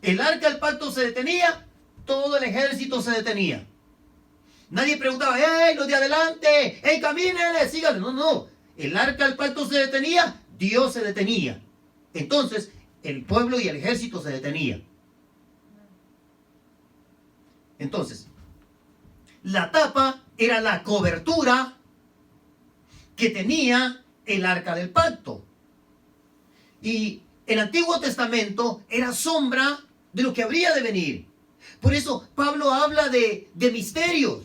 El arca del pacto se detenía, todo el ejército se detenía. Nadie preguntaba, ¡hey, los de adelante! ¡Hey, camínenle, síganle! No, no. El arca del pacto se detenía, Dios se detenía. Entonces, el pueblo y el ejército se detenía. Entonces, la tapa era la cobertura que tenía el arca del pacto. Y el Antiguo Testamento era sombra de lo que habría de venir. Por eso Pablo habla de misterios.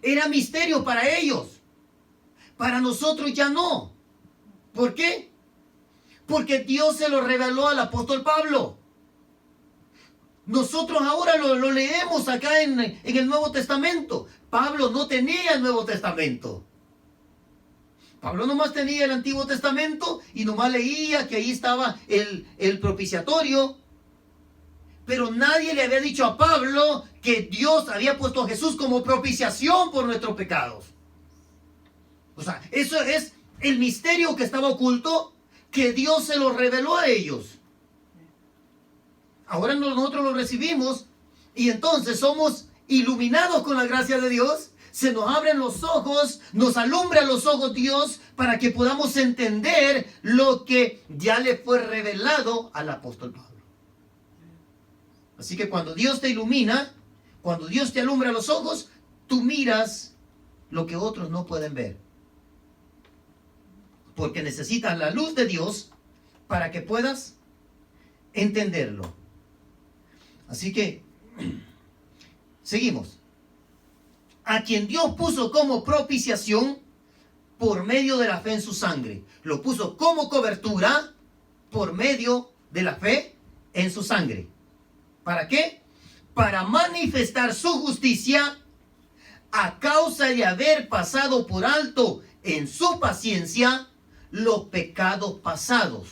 Era misterio para ellos. Para nosotros ya no. ¿Por qué? Porque Dios se lo reveló al apóstol Pablo. Nosotros ahora lo leemos acá en el Nuevo Testamento. Pablo no tenía el Nuevo Testamento. Pablo nomás tenía el Antiguo Testamento y nomás leía que ahí estaba el propiciatorio. Pero nadie le había dicho a Pablo que Dios había puesto a Jesús como propiciación por nuestros pecados. O sea, eso es el misterio que estaba oculto, que Dios se lo reveló a ellos. Ahora nosotros lo recibimos y entonces somos iluminados con la gracia de Dios. Se nos abren los ojos, nos alumbra los ojos Dios para que podamos entender lo que ya le fue revelado al apóstol Pablo. Así que cuando Dios te ilumina, cuando Dios te alumbra los ojos, tú miras lo que otros no pueden ver. Porque necesitas la luz de Dios para que puedas entenderlo. Así que, seguimos. A quien Dios puso como propiciación por medio de la fe en su sangre. Lo puso como cobertura por medio de la fe en su sangre. ¿Para qué? Para manifestar su justicia a causa de haber pasado por alto en su paciencia los pecados pasados.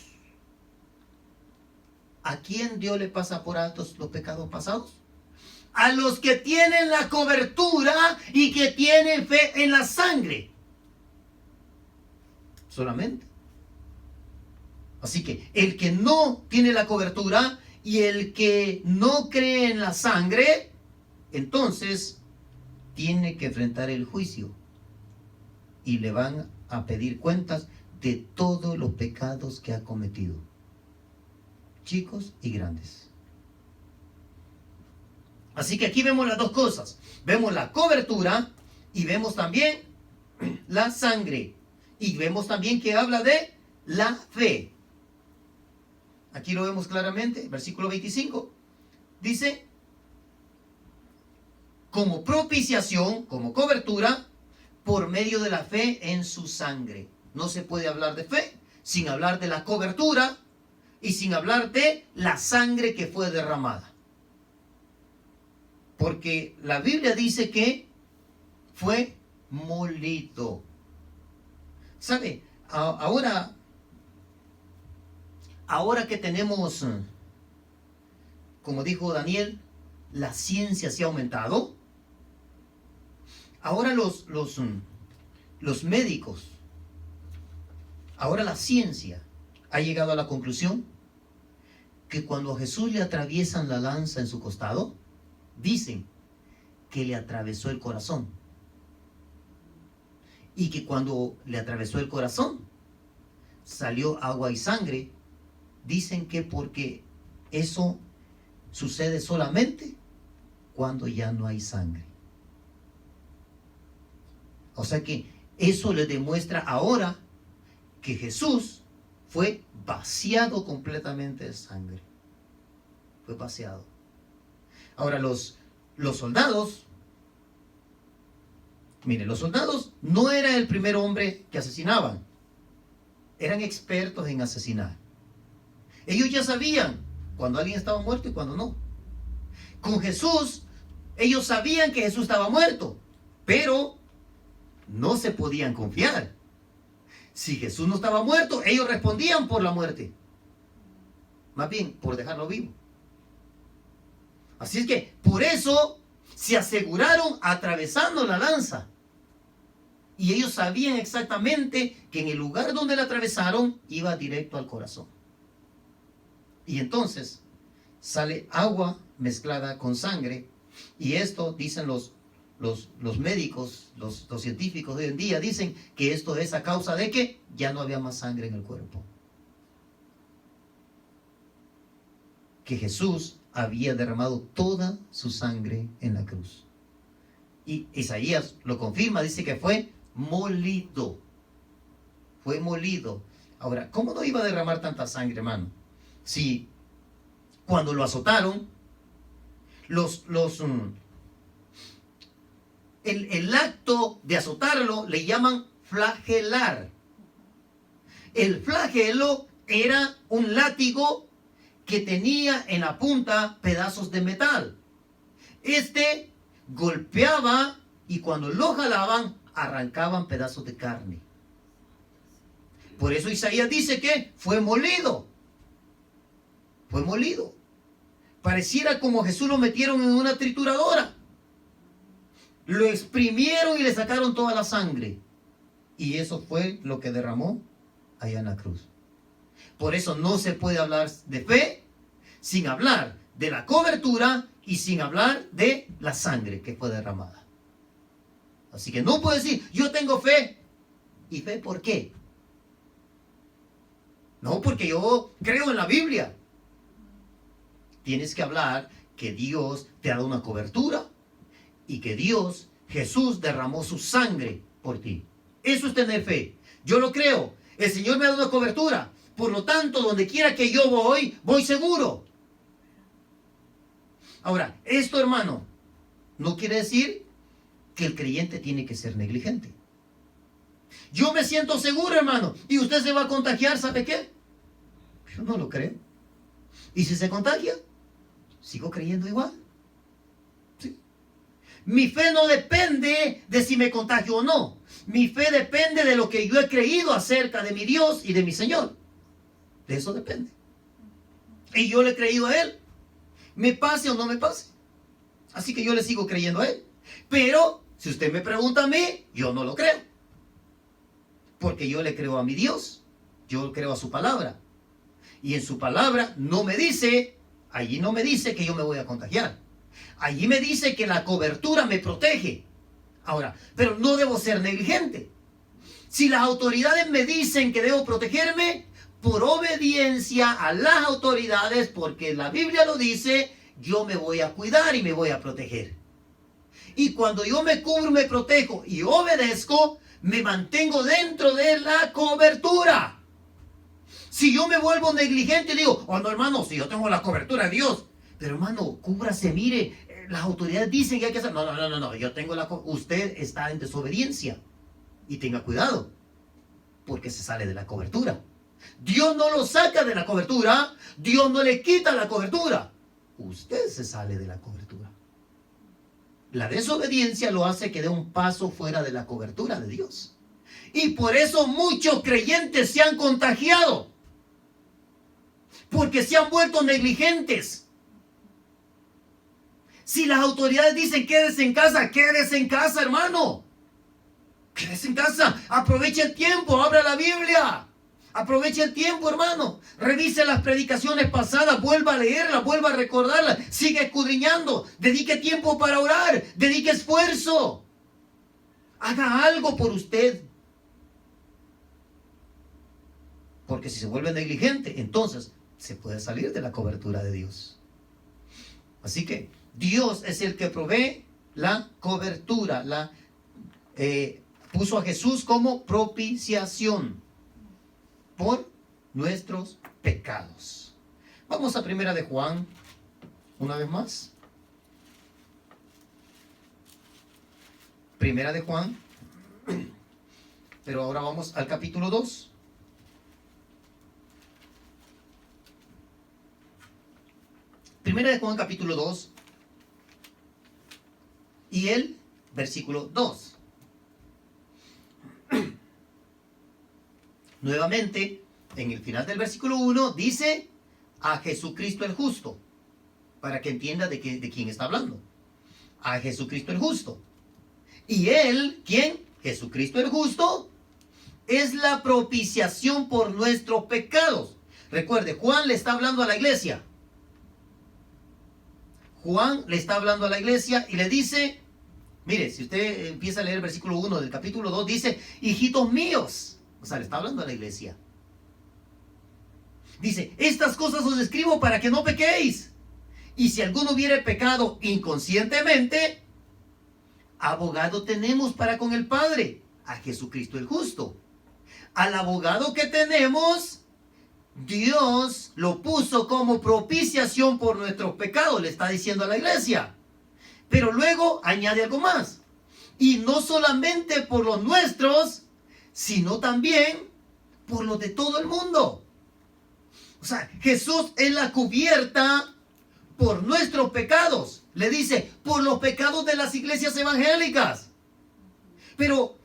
¿A quién Dios le pasa por alto los pecados pasados? A los que tienen la cobertura y que tienen fe en la sangre. Solamente. Así que el que no tiene la cobertura y el que no cree en la sangre, entonces tiene que enfrentar el juicio. Y le van a pedir cuentas de todos los pecados que ha cometido. Chicos y grandes. Así que aquí vemos las dos cosas. Vemos la cobertura y vemos también la sangre. Y vemos también que habla de la fe. Aquí lo vemos claramente, versículo 25. Dice, como propiciación, como cobertura, por medio de la fe en su sangre. No se puede hablar de fe sin hablar de la cobertura y sin hablar de la sangre que fue derramada. Porque la Biblia dice que fue molido. ¿Sabe? Ahora que tenemos, como dijo Daniel, la ciencia se ha aumentado. Ahora los médicos, ahora la ciencia ha llegado a la conclusión que cuando a Jesús le atraviesan la lanza en su costado, dicen que le atravesó el corazón. Y que cuando le atravesó el corazón, salió agua y sangre. Dicen que porque eso sucede solamente cuando ya no hay sangre. O sea que eso le demuestra ahora que Jesús fue vaciado completamente de sangre. Fue vaciado. Ahora los soldados, miren, los soldados no era el primer hombre que asesinaban. Eran expertos en asesinar. Ellos ya sabían cuando alguien estaba muerto y cuando no. Con Jesús, ellos sabían que Jesús estaba muerto, pero no se podían confiar. Si Jesús no estaba muerto, ellos respondían por la muerte. Más bien, por dejarlo vivo. Así es que, por eso, se aseguraron atravesando la lanza. Y ellos sabían exactamente que en el lugar donde la atravesaron, iba directo al corazón. Y entonces, sale agua mezclada con sangre. Y esto, dicen los médicos, los científicos de hoy en día, dicen que esto es a causa de que ya no había más sangre en el cuerpo. Que Jesús había derramado toda su sangre en la cruz. Y Isaías lo confirma, dice que fue molido. Fue molido. Ahora, ¿cómo no iba a derramar tanta sangre, hermano? Si cuando lo azotaron, el acto de azotarlo le llaman flagelar. El flagelo era un látigo que tenía en la punta pedazos de metal. Este golpeaba y cuando lo jalaban arrancaban pedazos de carne. Por eso Isaías dice que fue molido. Fue molido. Pareciera como Jesús lo metieron en una trituradora. Lo exprimieron y le sacaron toda la sangre. Y eso fue lo que derramó allá en la cruz. Por eso no se puede hablar de fe sin hablar de la cobertura y sin hablar de la sangre que fue derramada. Así que no puedo decir, yo tengo fe. ¿Y fe por qué? No, porque yo creo en la Biblia. Tienes que hablar que Dios te ha dado una cobertura y que Dios, Jesús, derramó su sangre por ti. Eso es tener fe. Yo lo creo. El Señor me ha dado una cobertura. Por lo tanto, donde quiera que yo voy seguro. Ahora, esto, hermano, no quiere decir que el creyente tiene que ser negligente. Yo me siento seguro, hermano, y usted se va a contagiar, ¿sabe qué? Yo no lo creo. ¿Y si se contagia? Sigo creyendo igual. ¿Sí? Mi fe no depende de si me contagio o no. Mi fe depende de lo que yo he creído acerca de mi Dios y de mi Señor. De eso depende. Y yo le he creído a Él. Me pase o no me pase. Así que yo le sigo creyendo a Él. Pero, si usted me pregunta a mí, yo no lo creo. Porque yo le creo a mi Dios. Yo creo a su palabra. Y en su palabra no me dice, allí no me dice que yo me voy a contagiar. Allí me dice que la cobertura me protege. Ahora, pero no debo ser negligente. Si las autoridades me dicen que debo protegerme, por obediencia a las autoridades, porque la Biblia lo dice, yo me voy a cuidar y me voy a proteger. Y cuando yo me cubro, me protejo y obedezco, me mantengo dentro de la cobertura. Si yo me vuelvo negligente, digo, oh no hermano, si yo tengo la cobertura de Dios, pero hermano, cúbrase, mire, las autoridades dicen que hay que hacer, no, yo tengo la cobertura. Usted está en desobediencia y tenga cuidado, porque se sale de la cobertura. Dios no lo saca de la cobertura, Dios no le quita la cobertura, usted se sale de la cobertura. La desobediencia lo hace que dé un paso fuera de la cobertura de Dios. Y por eso muchos creyentes se han contagiado. Porque se han vuelto negligentes. Si las autoridades dicen quédese en casa, hermano. Quédese en casa. Aproveche el tiempo, abra la Biblia. Aproveche el tiempo, hermano. Revise las predicaciones pasadas, vuelva a leerlas, vuelva a recordarlas. Siga escudriñando. Dedique tiempo para orar. Dedique esfuerzo. Haga algo por usted. Porque si se vuelve negligente, entonces se puede salir de la cobertura de Dios. Así que Dios es el que provee la cobertura. Puso a Jesús como propiciación por nuestros pecados. Vamos a Primera de Juan, una vez más. Primera de Juan, pero ahora vamos al capítulo 2. Primera de Juan, capítulo 2, y el versículo 2. Nuevamente, en el final del versículo 1, dice a Jesucristo el justo, para que entienda de quién está hablando. A Jesucristo el justo. Y él, ¿quién? Jesucristo el justo, es la propiciación por nuestros pecados. Recuerde, Juan le está hablando a la iglesia. Juan le está hablando a la iglesia y le dice, mire, si usted empieza a leer el versículo 1 del capítulo 2, dice, hijitos míos. O sea, le está hablando a la iglesia. Dice, estas cosas os escribo para que no pequéis. Y si alguno hubiere pecado inconscientemente, abogado tenemos para con el Padre, a Jesucristo el justo. Al abogado que tenemos, Dios lo puso como propiciación por nuestros pecados, le está diciendo a la iglesia. Pero luego añade algo más. Y no solamente por los nuestros, sino también por los de todo el mundo. O sea, Jesús es la cubierta por nuestros pecados. Le dice, por los pecados de las iglesias evangélicas. Pero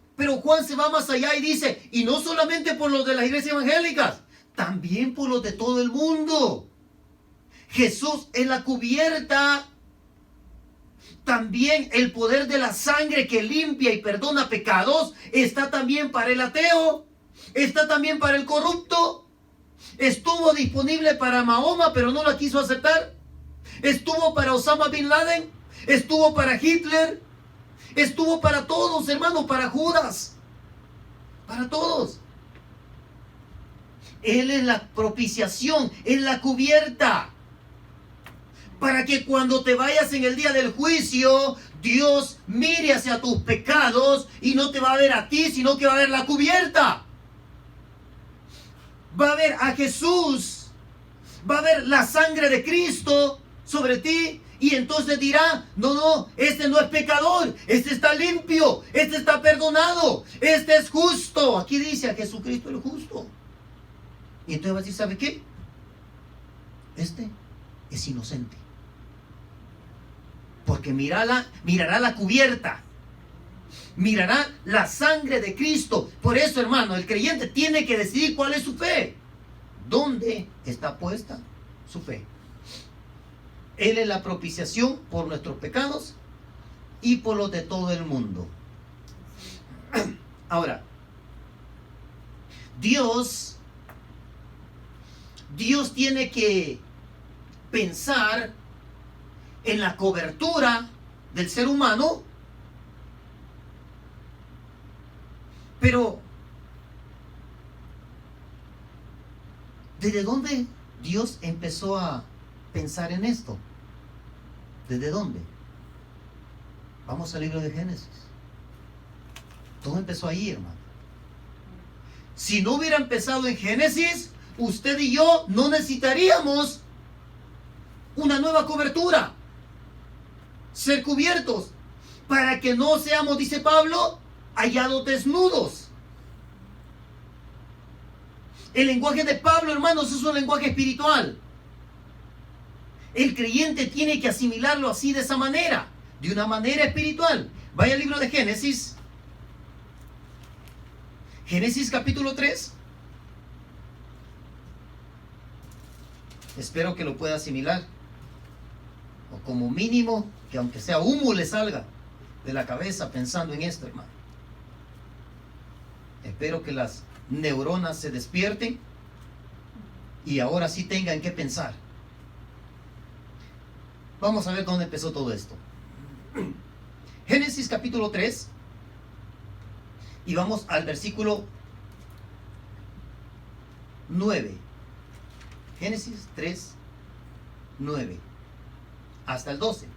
Juan se va más allá y dice, y no solamente por los de las iglesias evangélicas, también por los de todo el mundo. Jesús es la cubierta. También el poder de la sangre que limpia y perdona pecados está también para el ateo, está también para el corrupto. Estuvo disponible para Mahoma, pero no la quiso aceptar. Estuvo para Osama Bin Laden, estuvo para Hitler, estuvo para todos, hermanos, para Judas, para todos. Él es la propiciación, es la cubierta. Para que cuando te vayas en el día del juicio, Dios mire hacia tus pecados y no te va a ver a ti, sino que va a ver la cubierta. Va a ver a Jesús, va a ver la sangre de Cristo sobre ti y entonces dirá, no, este no es pecador, este está limpio, este está perdonado, este es justo. Aquí dice a Jesucristo el justo. Y entonces va a decir, ¿sabe qué? Este es inocente. Porque mirará la cubierta. Mirará la sangre de Cristo. Por eso, hermano, el creyente tiene que decidir cuál es su fe. ¿Dónde está puesta su fe? Él es la propiciación por nuestros pecados y por los de todo el mundo. Ahora, Dios tiene que pensar en la cobertura del ser humano, pero ¿desde dónde Dios empezó a pensar en esto? ¿Desde dónde? Vamos al libro de Génesis. Todo empezó ahí, hermano. Si no hubiera empezado en Génesis, usted y yo no necesitaríamos una nueva cobertura. Ser cubiertos para que no seamos, dice Pablo, hallados desnudos. El lenguaje de Pablo, hermanos, es un lenguaje espiritual. El creyente tiene que asimilarlo así, de esa manera, de una manera espiritual. Vaya al libro de Génesis. Génesis capítulo 3. Espero que lo pueda asimilar. O como mínimo, que aunque sea humo le salga de la cabeza pensando en esto, hermano. Espero que las neuronas se despierten y ahora sí tengan que pensar. Vamos a ver dónde empezó todo esto. Génesis capítulo 3 y vamos al versículo 9. Génesis 3, 9 hasta el 12.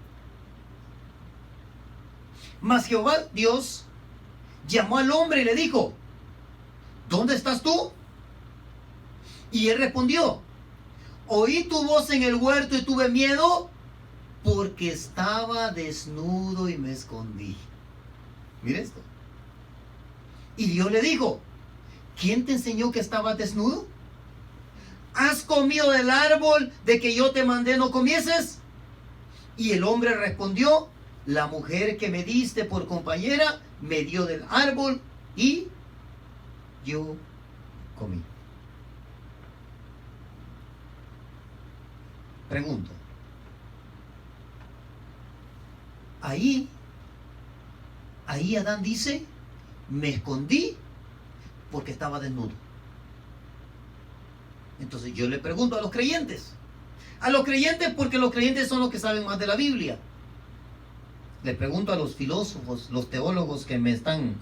Mas Jehová Dios llamó al hombre y le dijo: ¿dónde estás tú? Y él respondió: oí tu voz en el huerto y tuve miedo porque estaba desnudo y me escondí. Mire esto. Y Dios le dijo: ¿quién te enseñó que estabas desnudo? ¿Has comido del árbol de que yo te mandé no comieses? Y el hombre respondió: la mujer que me diste por compañera me dio del árbol y yo comí. Pregunto. Ahí Adán dice: me escondí porque estaba desnudo. Entonces yo le pregunto a los creyentes porque los creyentes son los que saben más de la Biblia. Le pregunto a los filósofos, los teólogos que me están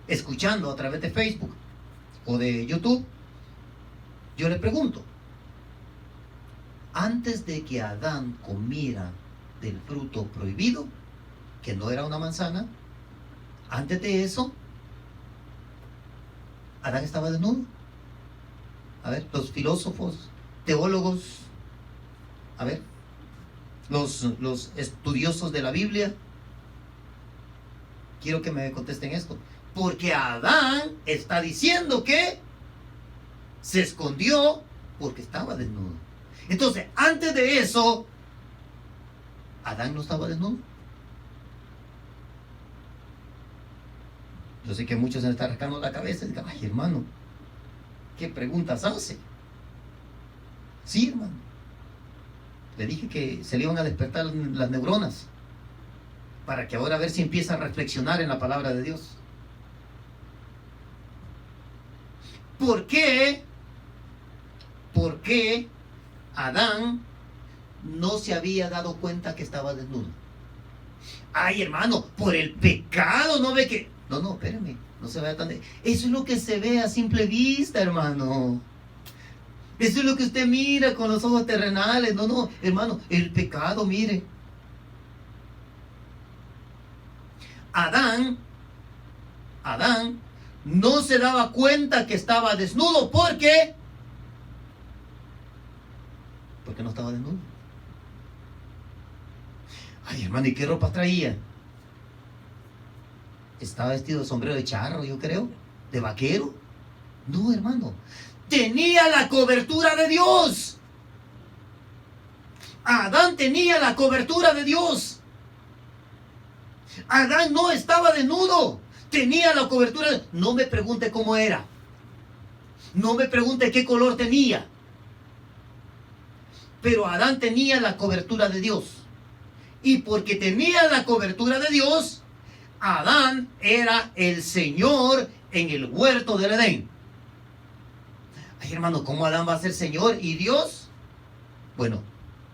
escuchando a través de Facebook o de YouTube. Yo le pregunto: antes de que Adán comiera del fruto prohibido, que no era una manzana, antes de eso, Adán estaba desnudo. A ver, los filósofos, teólogos, a ver, los estudiosos de la Biblia, quiero que me contesten esto. Porque Adán está diciendo que se escondió porque estaba desnudo. Entonces, antes de eso, Adán no estaba desnudo. Yo sé que muchos se están rascando la cabeza y digan: ay, hermano, ¿qué preguntas hace? Sí, hermano. Le dije que se le iban a despertar las neuronas para que ahora a ver si empieza a reflexionar en la palabra de Dios. ¿Por qué Adán no se había dado cuenta que estaba desnudo? Ay, hermano, por el pecado, ¿no ve que? No, espérame, no se vea tan... Eso es lo que se ve a simple vista, hermano. Eso es lo que usted mira con los ojos terrenales. No, hermano, el pecado, mire. Adán no se daba cuenta que estaba desnudo. ¿Por qué? Porque no estaba desnudo. Ay, hermano, ¿y qué ropa traía? Estaba vestido de sombrero de charro, yo creo, de vaquero. No, hermano, tenía la cobertura de Dios. Adán tenía la cobertura de Dios. Adán no estaba desnudo, tenía la cobertura. No me pregunte cómo era, no me pregunte qué color tenía, pero Adán tenía la cobertura de Dios. Y porque tenía la cobertura de Dios, Adán era el Señor en el huerto del Edén. Ay, hermano, ¿cómo Adán va a ser Señor y Dios? Bueno,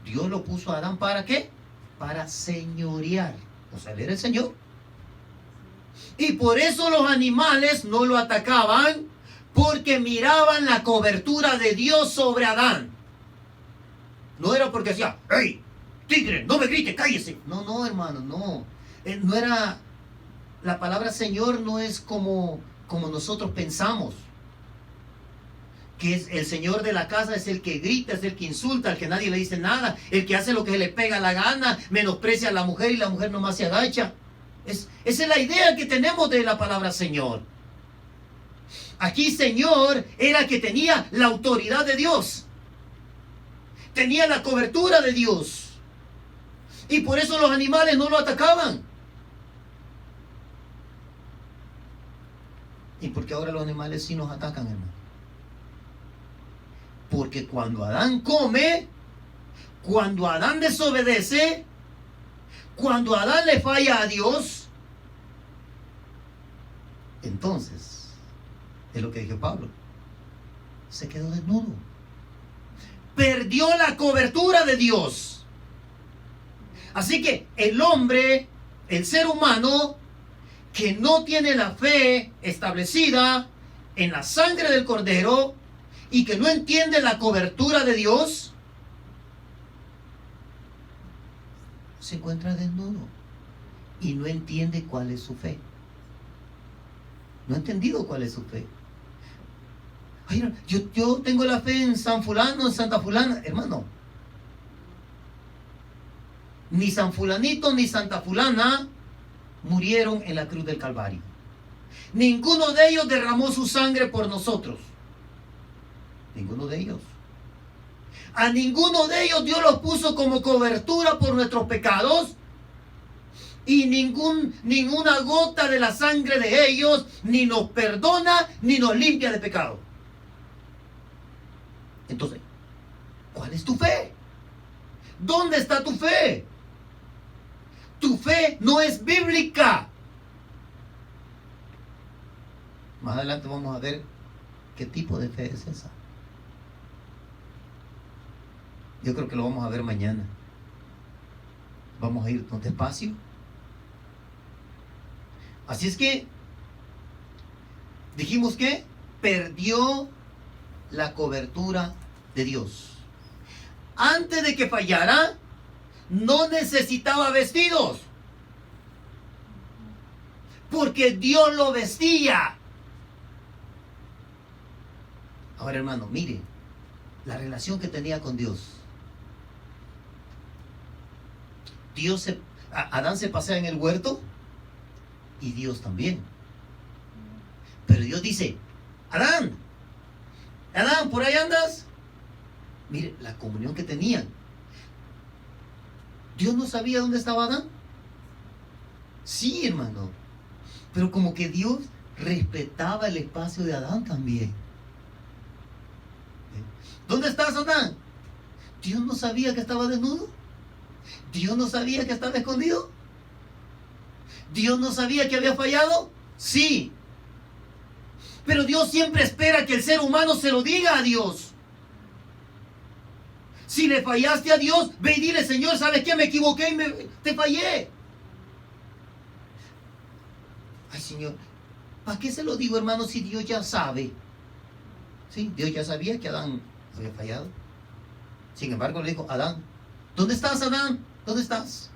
Dios lo puso a Adán, ¿para qué? Para señorear. O sea, él era el Señor. Y por eso los animales no lo atacaban, porque miraban la cobertura de Dios sobre Adán. No era porque decía: hey, tigre, no me grite, cállese. No, no, hermano, no. No era, la palabra Señor no es como nosotros pensamos. Que es el señor de la casa, es el que grita, es el que insulta, el que nadie le dice nada, el que hace lo que le pega la gana, menosprecia a la mujer y la mujer nomás se agacha. Esa es la idea que tenemos de la palabra Señor. Aquí Señor era que tenía la autoridad de Dios, tenía la cobertura de Dios, y por eso los animales no lo atacaban. ¿Y por qué ahora los animales sí nos atacan, hermano? Porque cuando Adán come, cuando Adán desobedece, cuando Adán le falla a Dios, entonces, es lo que dijo Pablo, se quedó desnudo. Perdió la cobertura de Dios. Así que el hombre, el ser humano, que no tiene la fe establecida en la sangre del Cordero, y que no entiende la cobertura de Dios, se encuentra desnudo y no entiende cuál es su fe. No ha entendido cuál es su fe. Ay, yo tengo la fe en San Fulano, en Santa Fulana. Hermano, ni San Fulanito ni Santa Fulana murieron en la cruz del Calvario. Ninguno de ellos derramó su sangre por nosotros. Ninguno de ellos. A ninguno de ellos Dios los puso como cobertura por nuestros pecados. Y ninguna gota de la sangre de ellos ni nos perdona ni nos limpia de pecado. Entonces, ¿cuál es tu fe? ¿Dónde está tu fe? Tu fe no es bíblica. Más adelante vamos a ver qué tipo de fe es esa. Yo creo que lo vamos a ver mañana. Vamos a ir despacio. Así es que dijimos que perdió la cobertura de Dios. Antes de que fallara, no necesitaba vestidos, porque Dios lo vestía. Ahora, hermano, mire la relación que tenía con Dios. Adán se pasea en el huerto y Dios también. Pero Dios dice: Adán, ¿por ahí andas? Mire la comunión que tenían. ¿Dios no sabía dónde estaba Adán? Sí, hermano. Pero como que Dios respetaba el espacio de Adán también. ¿Dónde estás, Adán? ¿Dios no sabía que estaba desnudo? ¿Dios no sabía que estaba escondido? ¿Dios no sabía que había fallado? Sí. Pero Dios siempre espera que el ser humano se lo diga a Dios. Si le fallaste a Dios, ve y dile: Señor, ¿sabes qué? Me equivoqué y te fallé. Ay, Señor, ¿para qué se lo digo, hermano, si Dios ya sabe? Sí, Dios ya sabía que Adán había fallado. Sin embargo, le dijo: Adán, ¿dónde estás, Adán? ¿Dónde estás?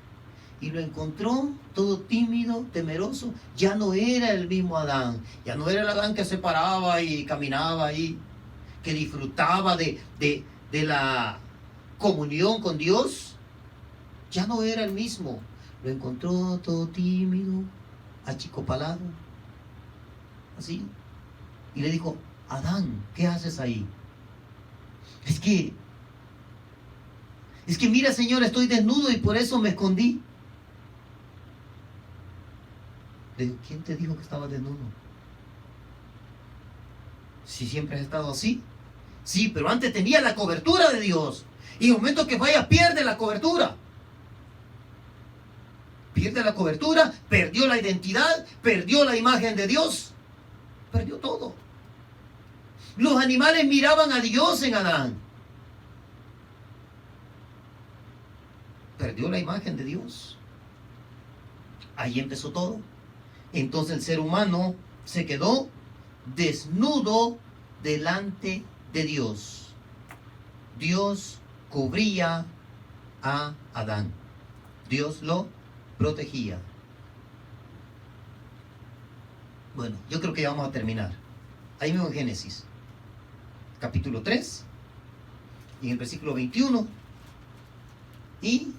Y lo encontró todo tímido, temeroso. Ya no era el mismo Adán. Ya no era el Adán que se paraba y caminaba ahí, que disfrutaba de la comunión con Dios. Ya no era el mismo. Lo encontró todo tímido, achicopalado, así. Y le dijo: Adán, ¿qué haces ahí? Es que mira, Señor, estoy desnudo y por eso me escondí. Le digo: ¿quién te dijo que estabas desnudo? Si siempre has estado así. Sí, pero antes tenía la cobertura de Dios. Y en el momento que falla, pierde la cobertura. Pierde la cobertura, perdió la identidad, perdió la imagen de Dios. Perdió todo. Los animales miraban a Dios en Adán. Perdió la imagen de Dios. Ahí empezó todo. Entonces el ser humano se quedó desnudo delante de Dios. Dios cubría a Adán. Dios lo protegía. Bueno, yo creo que ya vamos a terminar. Ahí mismo en Génesis, capítulo 3, y en el versículo 21, y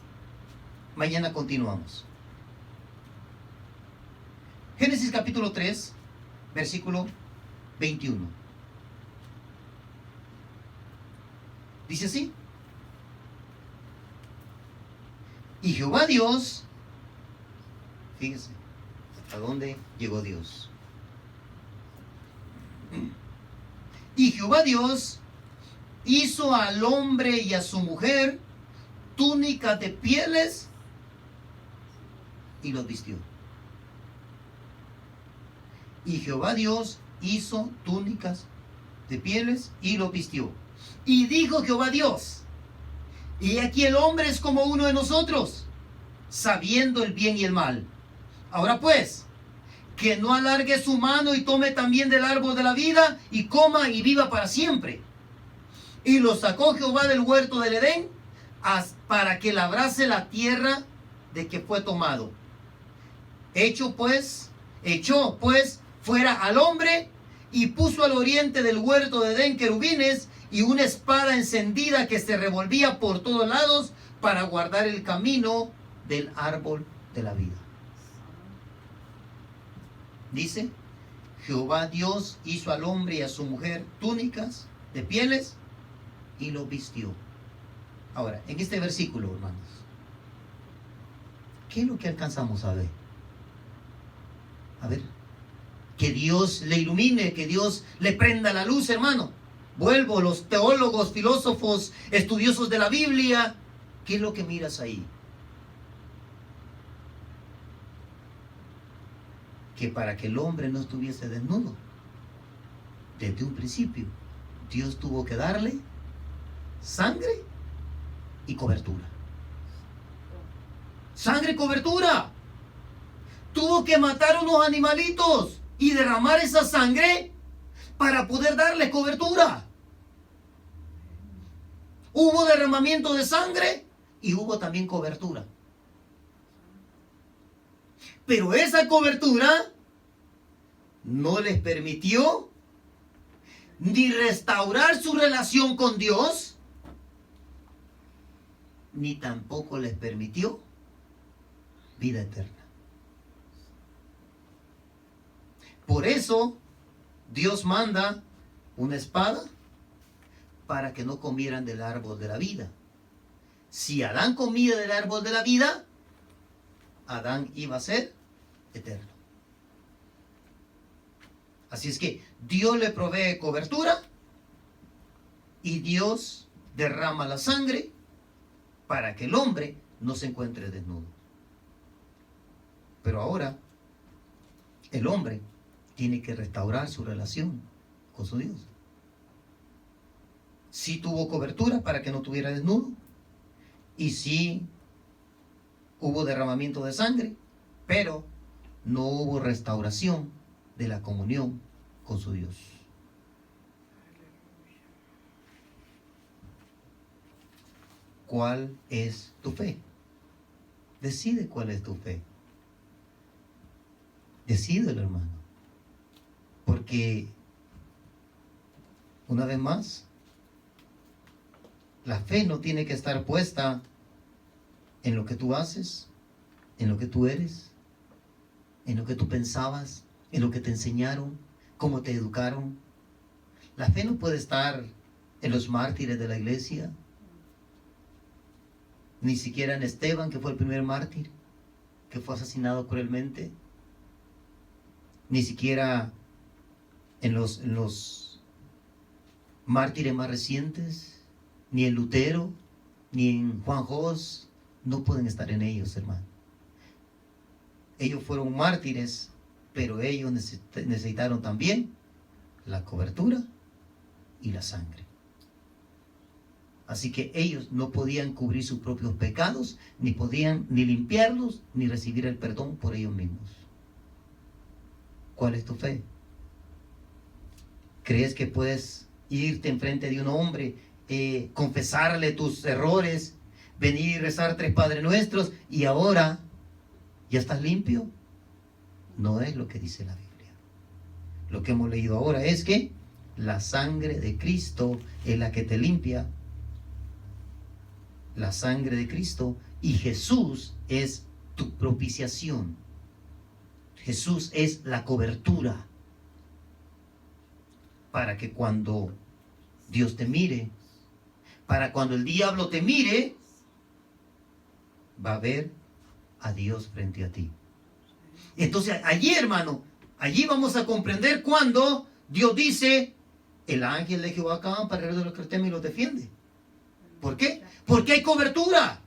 mañana continuamos. Génesis capítulo 3, versículo 21. Dice así: y Jehová Dios, fíjese hasta dónde llegó Dios. Y Jehová Dios hizo al hombre y a su mujer túnicas de pieles y los vistió. Y Jehová Dios hizo túnicas de pieles y los vistió. Y dijo Jehová Dios: y aquí el hombre es como uno de nosotros, sabiendo el bien y el mal. Ahora pues, que no alargue su mano y tome también del árbol de la vida y coma y viva para siempre. Y lo sacó Jehová del huerto del Edén para que labrase la tierra de que fue tomado. Echó pues fuera al hombre y puso al oriente del huerto de Edén querubines y una espada encendida que se revolvía por todos lados para guardar el camino del árbol de la vida. Dice: Jehová Dios hizo al hombre y a su mujer túnicas de pieles y los vistió. Ahora, en este versículo, hermanos, ¿qué es lo que alcanzamos a ver? A ver, que Dios le ilumine, que Dios le prenda la luz, hermano. Vuelvo, los teólogos, filósofos, estudiosos de la Biblia, ¿qué es lo que miras ahí? Que para que el hombre no estuviese desnudo, desde un principio, Dios tuvo que darle sangre y cobertura. Sangre y cobertura. Tuvo que matar unos animalitos y derramar esa sangre para poder darle cobertura. Hubo derramamiento de sangre y hubo también cobertura. Pero esa cobertura no les permitió ni restaurar su relación con Dios, ni tampoco les permitió vida eterna. Por eso Dios manda una espada para que no comieran del árbol de la vida. Si Adán comía del árbol de la vida, Adán iba a ser eterno. Así es que Dios le provee cobertura y Dios derrama la sangre para que el hombre no se encuentre desnudo. Pero ahora el hombre tiene que restaurar su relación con su Dios. Sí tuvo cobertura para que no estuviera desnudo y sí hubo derramamiento de sangre, pero no hubo restauración de la comunión con su Dios. ¿Cuál es tu fe? Decide cuál es tu fe. Decídelo, hermano. Porque, una vez más, la fe no tiene que estar puesta en lo que tú haces, en lo que tú eres, en lo que tú pensabas, en lo que te enseñaron, cómo te educaron. La fe no puede estar en los mártires de la iglesia, ni siquiera en Esteban, que fue el primer mártir, que fue asesinado cruelmente, ni siquiera en los mártires más recientes, ni en Lutero, ni en Juan Hus. No pueden estar en ellos, hermano. Ellos fueron mártires, pero ellos necesitaron también la cobertura y la sangre. Así que ellos no podían cubrir sus propios pecados, ni podían ni limpiarlos, ni recibir el perdón por ellos mismos. ¿Cuál es tu fe? ¿Crees que puedes irte enfrente de un hombre, confesarle tus errores, venir y rezar 3 Padres Nuestros y ahora ya estás limpio. No es lo que dice la Biblia. Lo que hemos leído ahora es que la sangre de Cristo es la que te limpia. La sangre de Cristo, y Jesús es tu propiciación. Jesús es la cobertura para que cuando Dios te mire, para cuando el diablo te mire, va a ver a Dios frente a ti. Entonces allí, hermano, allí vamos a comprender cuando Dios dice: el ángel de Jehová acampa alrededor de los que temen y los defiende. ¿Por qué? Porque hay cobertura.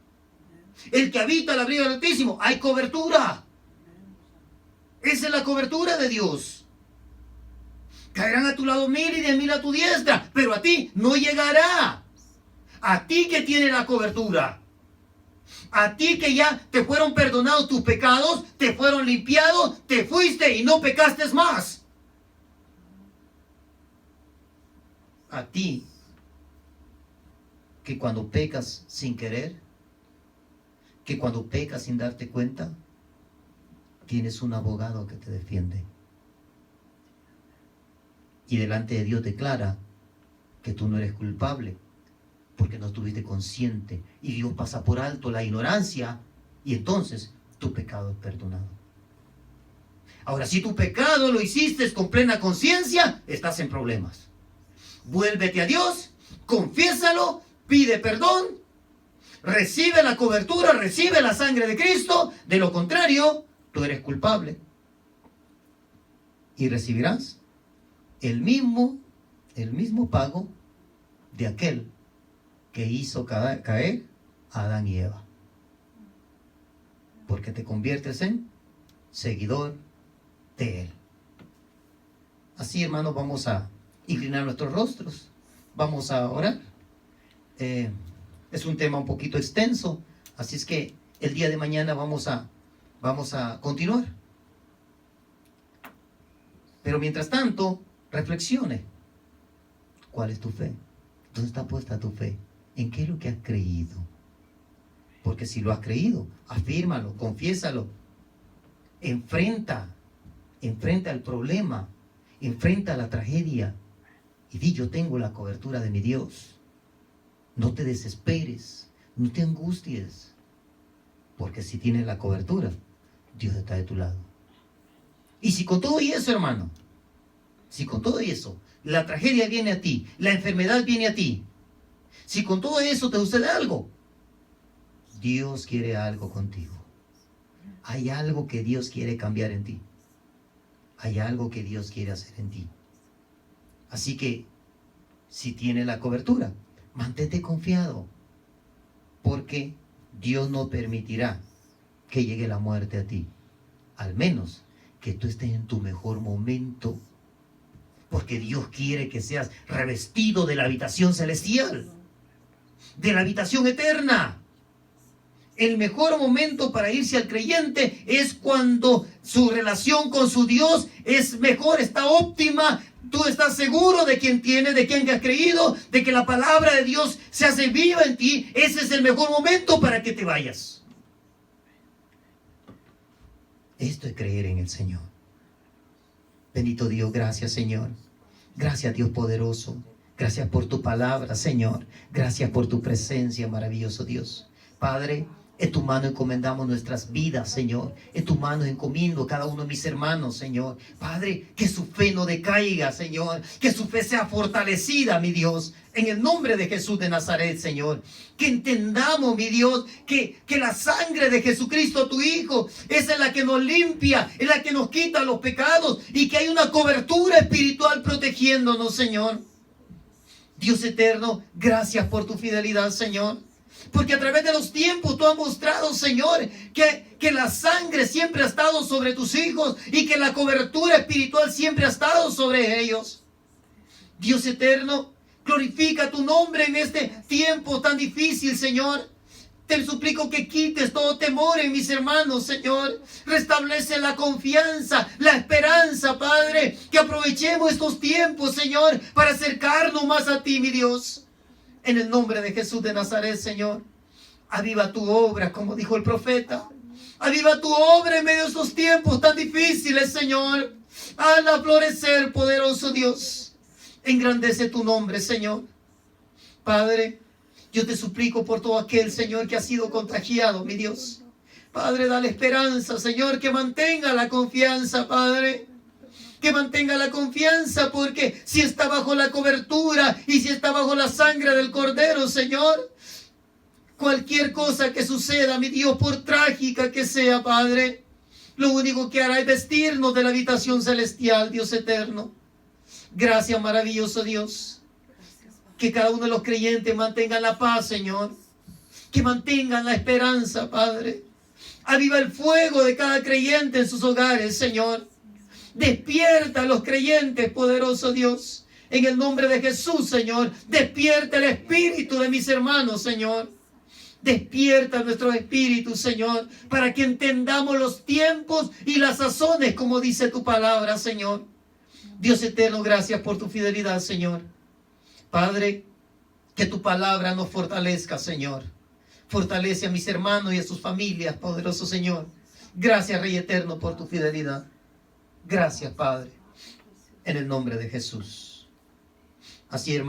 El que habita al abrigo del Altísimo, hay cobertura. Esa es la cobertura de Dios. Caerán a tu lado 1000 y 10.000 a tu diestra, pero a ti no llegará. A ti que tiene la cobertura. A ti que ya te fueron perdonados tus pecados, te fueron limpiados, te fuiste y no pecaste más. A ti que cuando pecas sin querer, que cuando pecas sin darte cuenta, tienes un abogado que te defiende. Y delante de Dios declara que tú no eres culpable, porque no estuviste consciente. Y Dios pasa por alto la ignorancia, y entonces tu pecado es perdonado. Ahora, si tu pecado lo hiciste con plena conciencia, estás en problemas. Vuélvete a Dios, confiésalo, pide perdón, recibe la cobertura, recibe la sangre de Cristo. De lo contrario, tú eres culpable. Y recibirás el mismo pago de aquel que hizo caer a Adán y Eva. Porque te conviertes en seguidor de Él. Así, hermanos, vamos a inclinar nuestros rostros. Vamos a orar. Es un tema un poquito extenso, así es que el día de mañana vamos a continuar. Pero mientras tanto, reflexione. ¿Cuál es tu fe? ¿Dónde está puesta tu fe? ¿En qué es lo que has creído? Porque si lo has creído, afírmalo, confiésalo. Enfrenta el problema, enfrenta la tragedia y di: yo tengo la cobertura de mi Dios. No te desesperes, no te angusties, porque si tienes la cobertura, Dios está de tu lado. Y si con todo y eso, hermano, si con todo y eso, la tragedia viene a ti, la enfermedad viene a ti, si con todo eso te sucede algo, Dios quiere algo contigo. Hay algo que Dios quiere cambiar en ti. Hay algo que Dios quiere hacer en ti. Así que, si tienes la cobertura, mantente confiado, porque Dios no permitirá que llegue la muerte a ti, al menos que tú estés en tu mejor momento, porque Dios quiere que seas revestido de la habitación celestial, de la habitación eterna. El mejor momento para irse al creyente es cuando su relación con su Dios es mejor, está óptima. Tú estás seguro de quién tienes, de quién has creído, de que la palabra de Dios se hace viva en ti. Ese es el mejor momento para que te vayas. Esto es creer en el Señor. Bendito Dios, gracias, Señor. Gracias, Dios poderoso. Gracias por tu palabra, Señor. Gracias por tu presencia, maravilloso Dios. Padre, en tu mano encomendamos nuestras vidas, Señor. En tu mano encomiendo cada uno de mis hermanos, Señor. Padre, que su fe no decaiga, Señor. Que su fe sea fortalecida, mi Dios. En el nombre de Jesús de Nazaret, Señor. Que entendamos, mi Dios, que la sangre de Jesucristo, tu Hijo, esa es la que nos limpia, es la que nos quita los pecados. Y que hay una cobertura espiritual protegiéndonos, Señor. Dios eterno, gracias por tu fidelidad, Señor. Porque a través de los tiempos tú has mostrado, Señor, que la sangre siempre ha estado sobre tus hijos y que la cobertura espiritual siempre ha estado sobre ellos. Dios eterno, glorifica tu nombre en este tiempo tan difícil, Señor. Te suplico que quites todo temor en mis hermanos, Señor. Restablece la confianza, la esperanza, Padre. Que aprovechemos estos tiempos, Señor, para acercarnos más a ti, mi Dios. En el nombre de Jesús de Nazaret, Señor. Aviva tu obra, como dijo el profeta. Aviva tu obra en medio de estos tiempos tan difíciles, Señor. Hazla florecer, poderoso Dios. Engrandece tu nombre, Señor. Padre, yo te suplico por todo aquel, Señor, que ha sido contagiado, mi Dios. Padre, dale esperanza, Señor, que mantenga la confianza, Padre. Que mantenga la confianza, porque si está bajo la cobertura y si está bajo la sangre del Cordero, Señor, cualquier cosa que suceda, mi Dios, por trágica que sea, Padre, lo único que hará es vestirnos de la habitación celestial, Dios eterno. Gracias, maravilloso Dios. Que cada uno de los creyentes mantengan la paz, Señor. Que mantengan la esperanza, Padre. Aviva el fuego de cada creyente en sus hogares, Señor. Despierta a los creyentes, poderoso Dios. En el nombre de Jesús, Señor. Despierta el espíritu de mis hermanos, Señor. Despierta nuestro espíritu, Señor, para que entendamos los tiempos y las sazones, como dice tu palabra, Señor. Dios eterno, gracias por tu fidelidad, Señor. Padre, que tu palabra nos fortalezca, Señor. Fortalece a mis hermanos y a sus familias, poderoso Señor. Gracias, Rey eterno, por tu fidelidad. Gracias, Padre, en el nombre de Jesús. Así, hermano.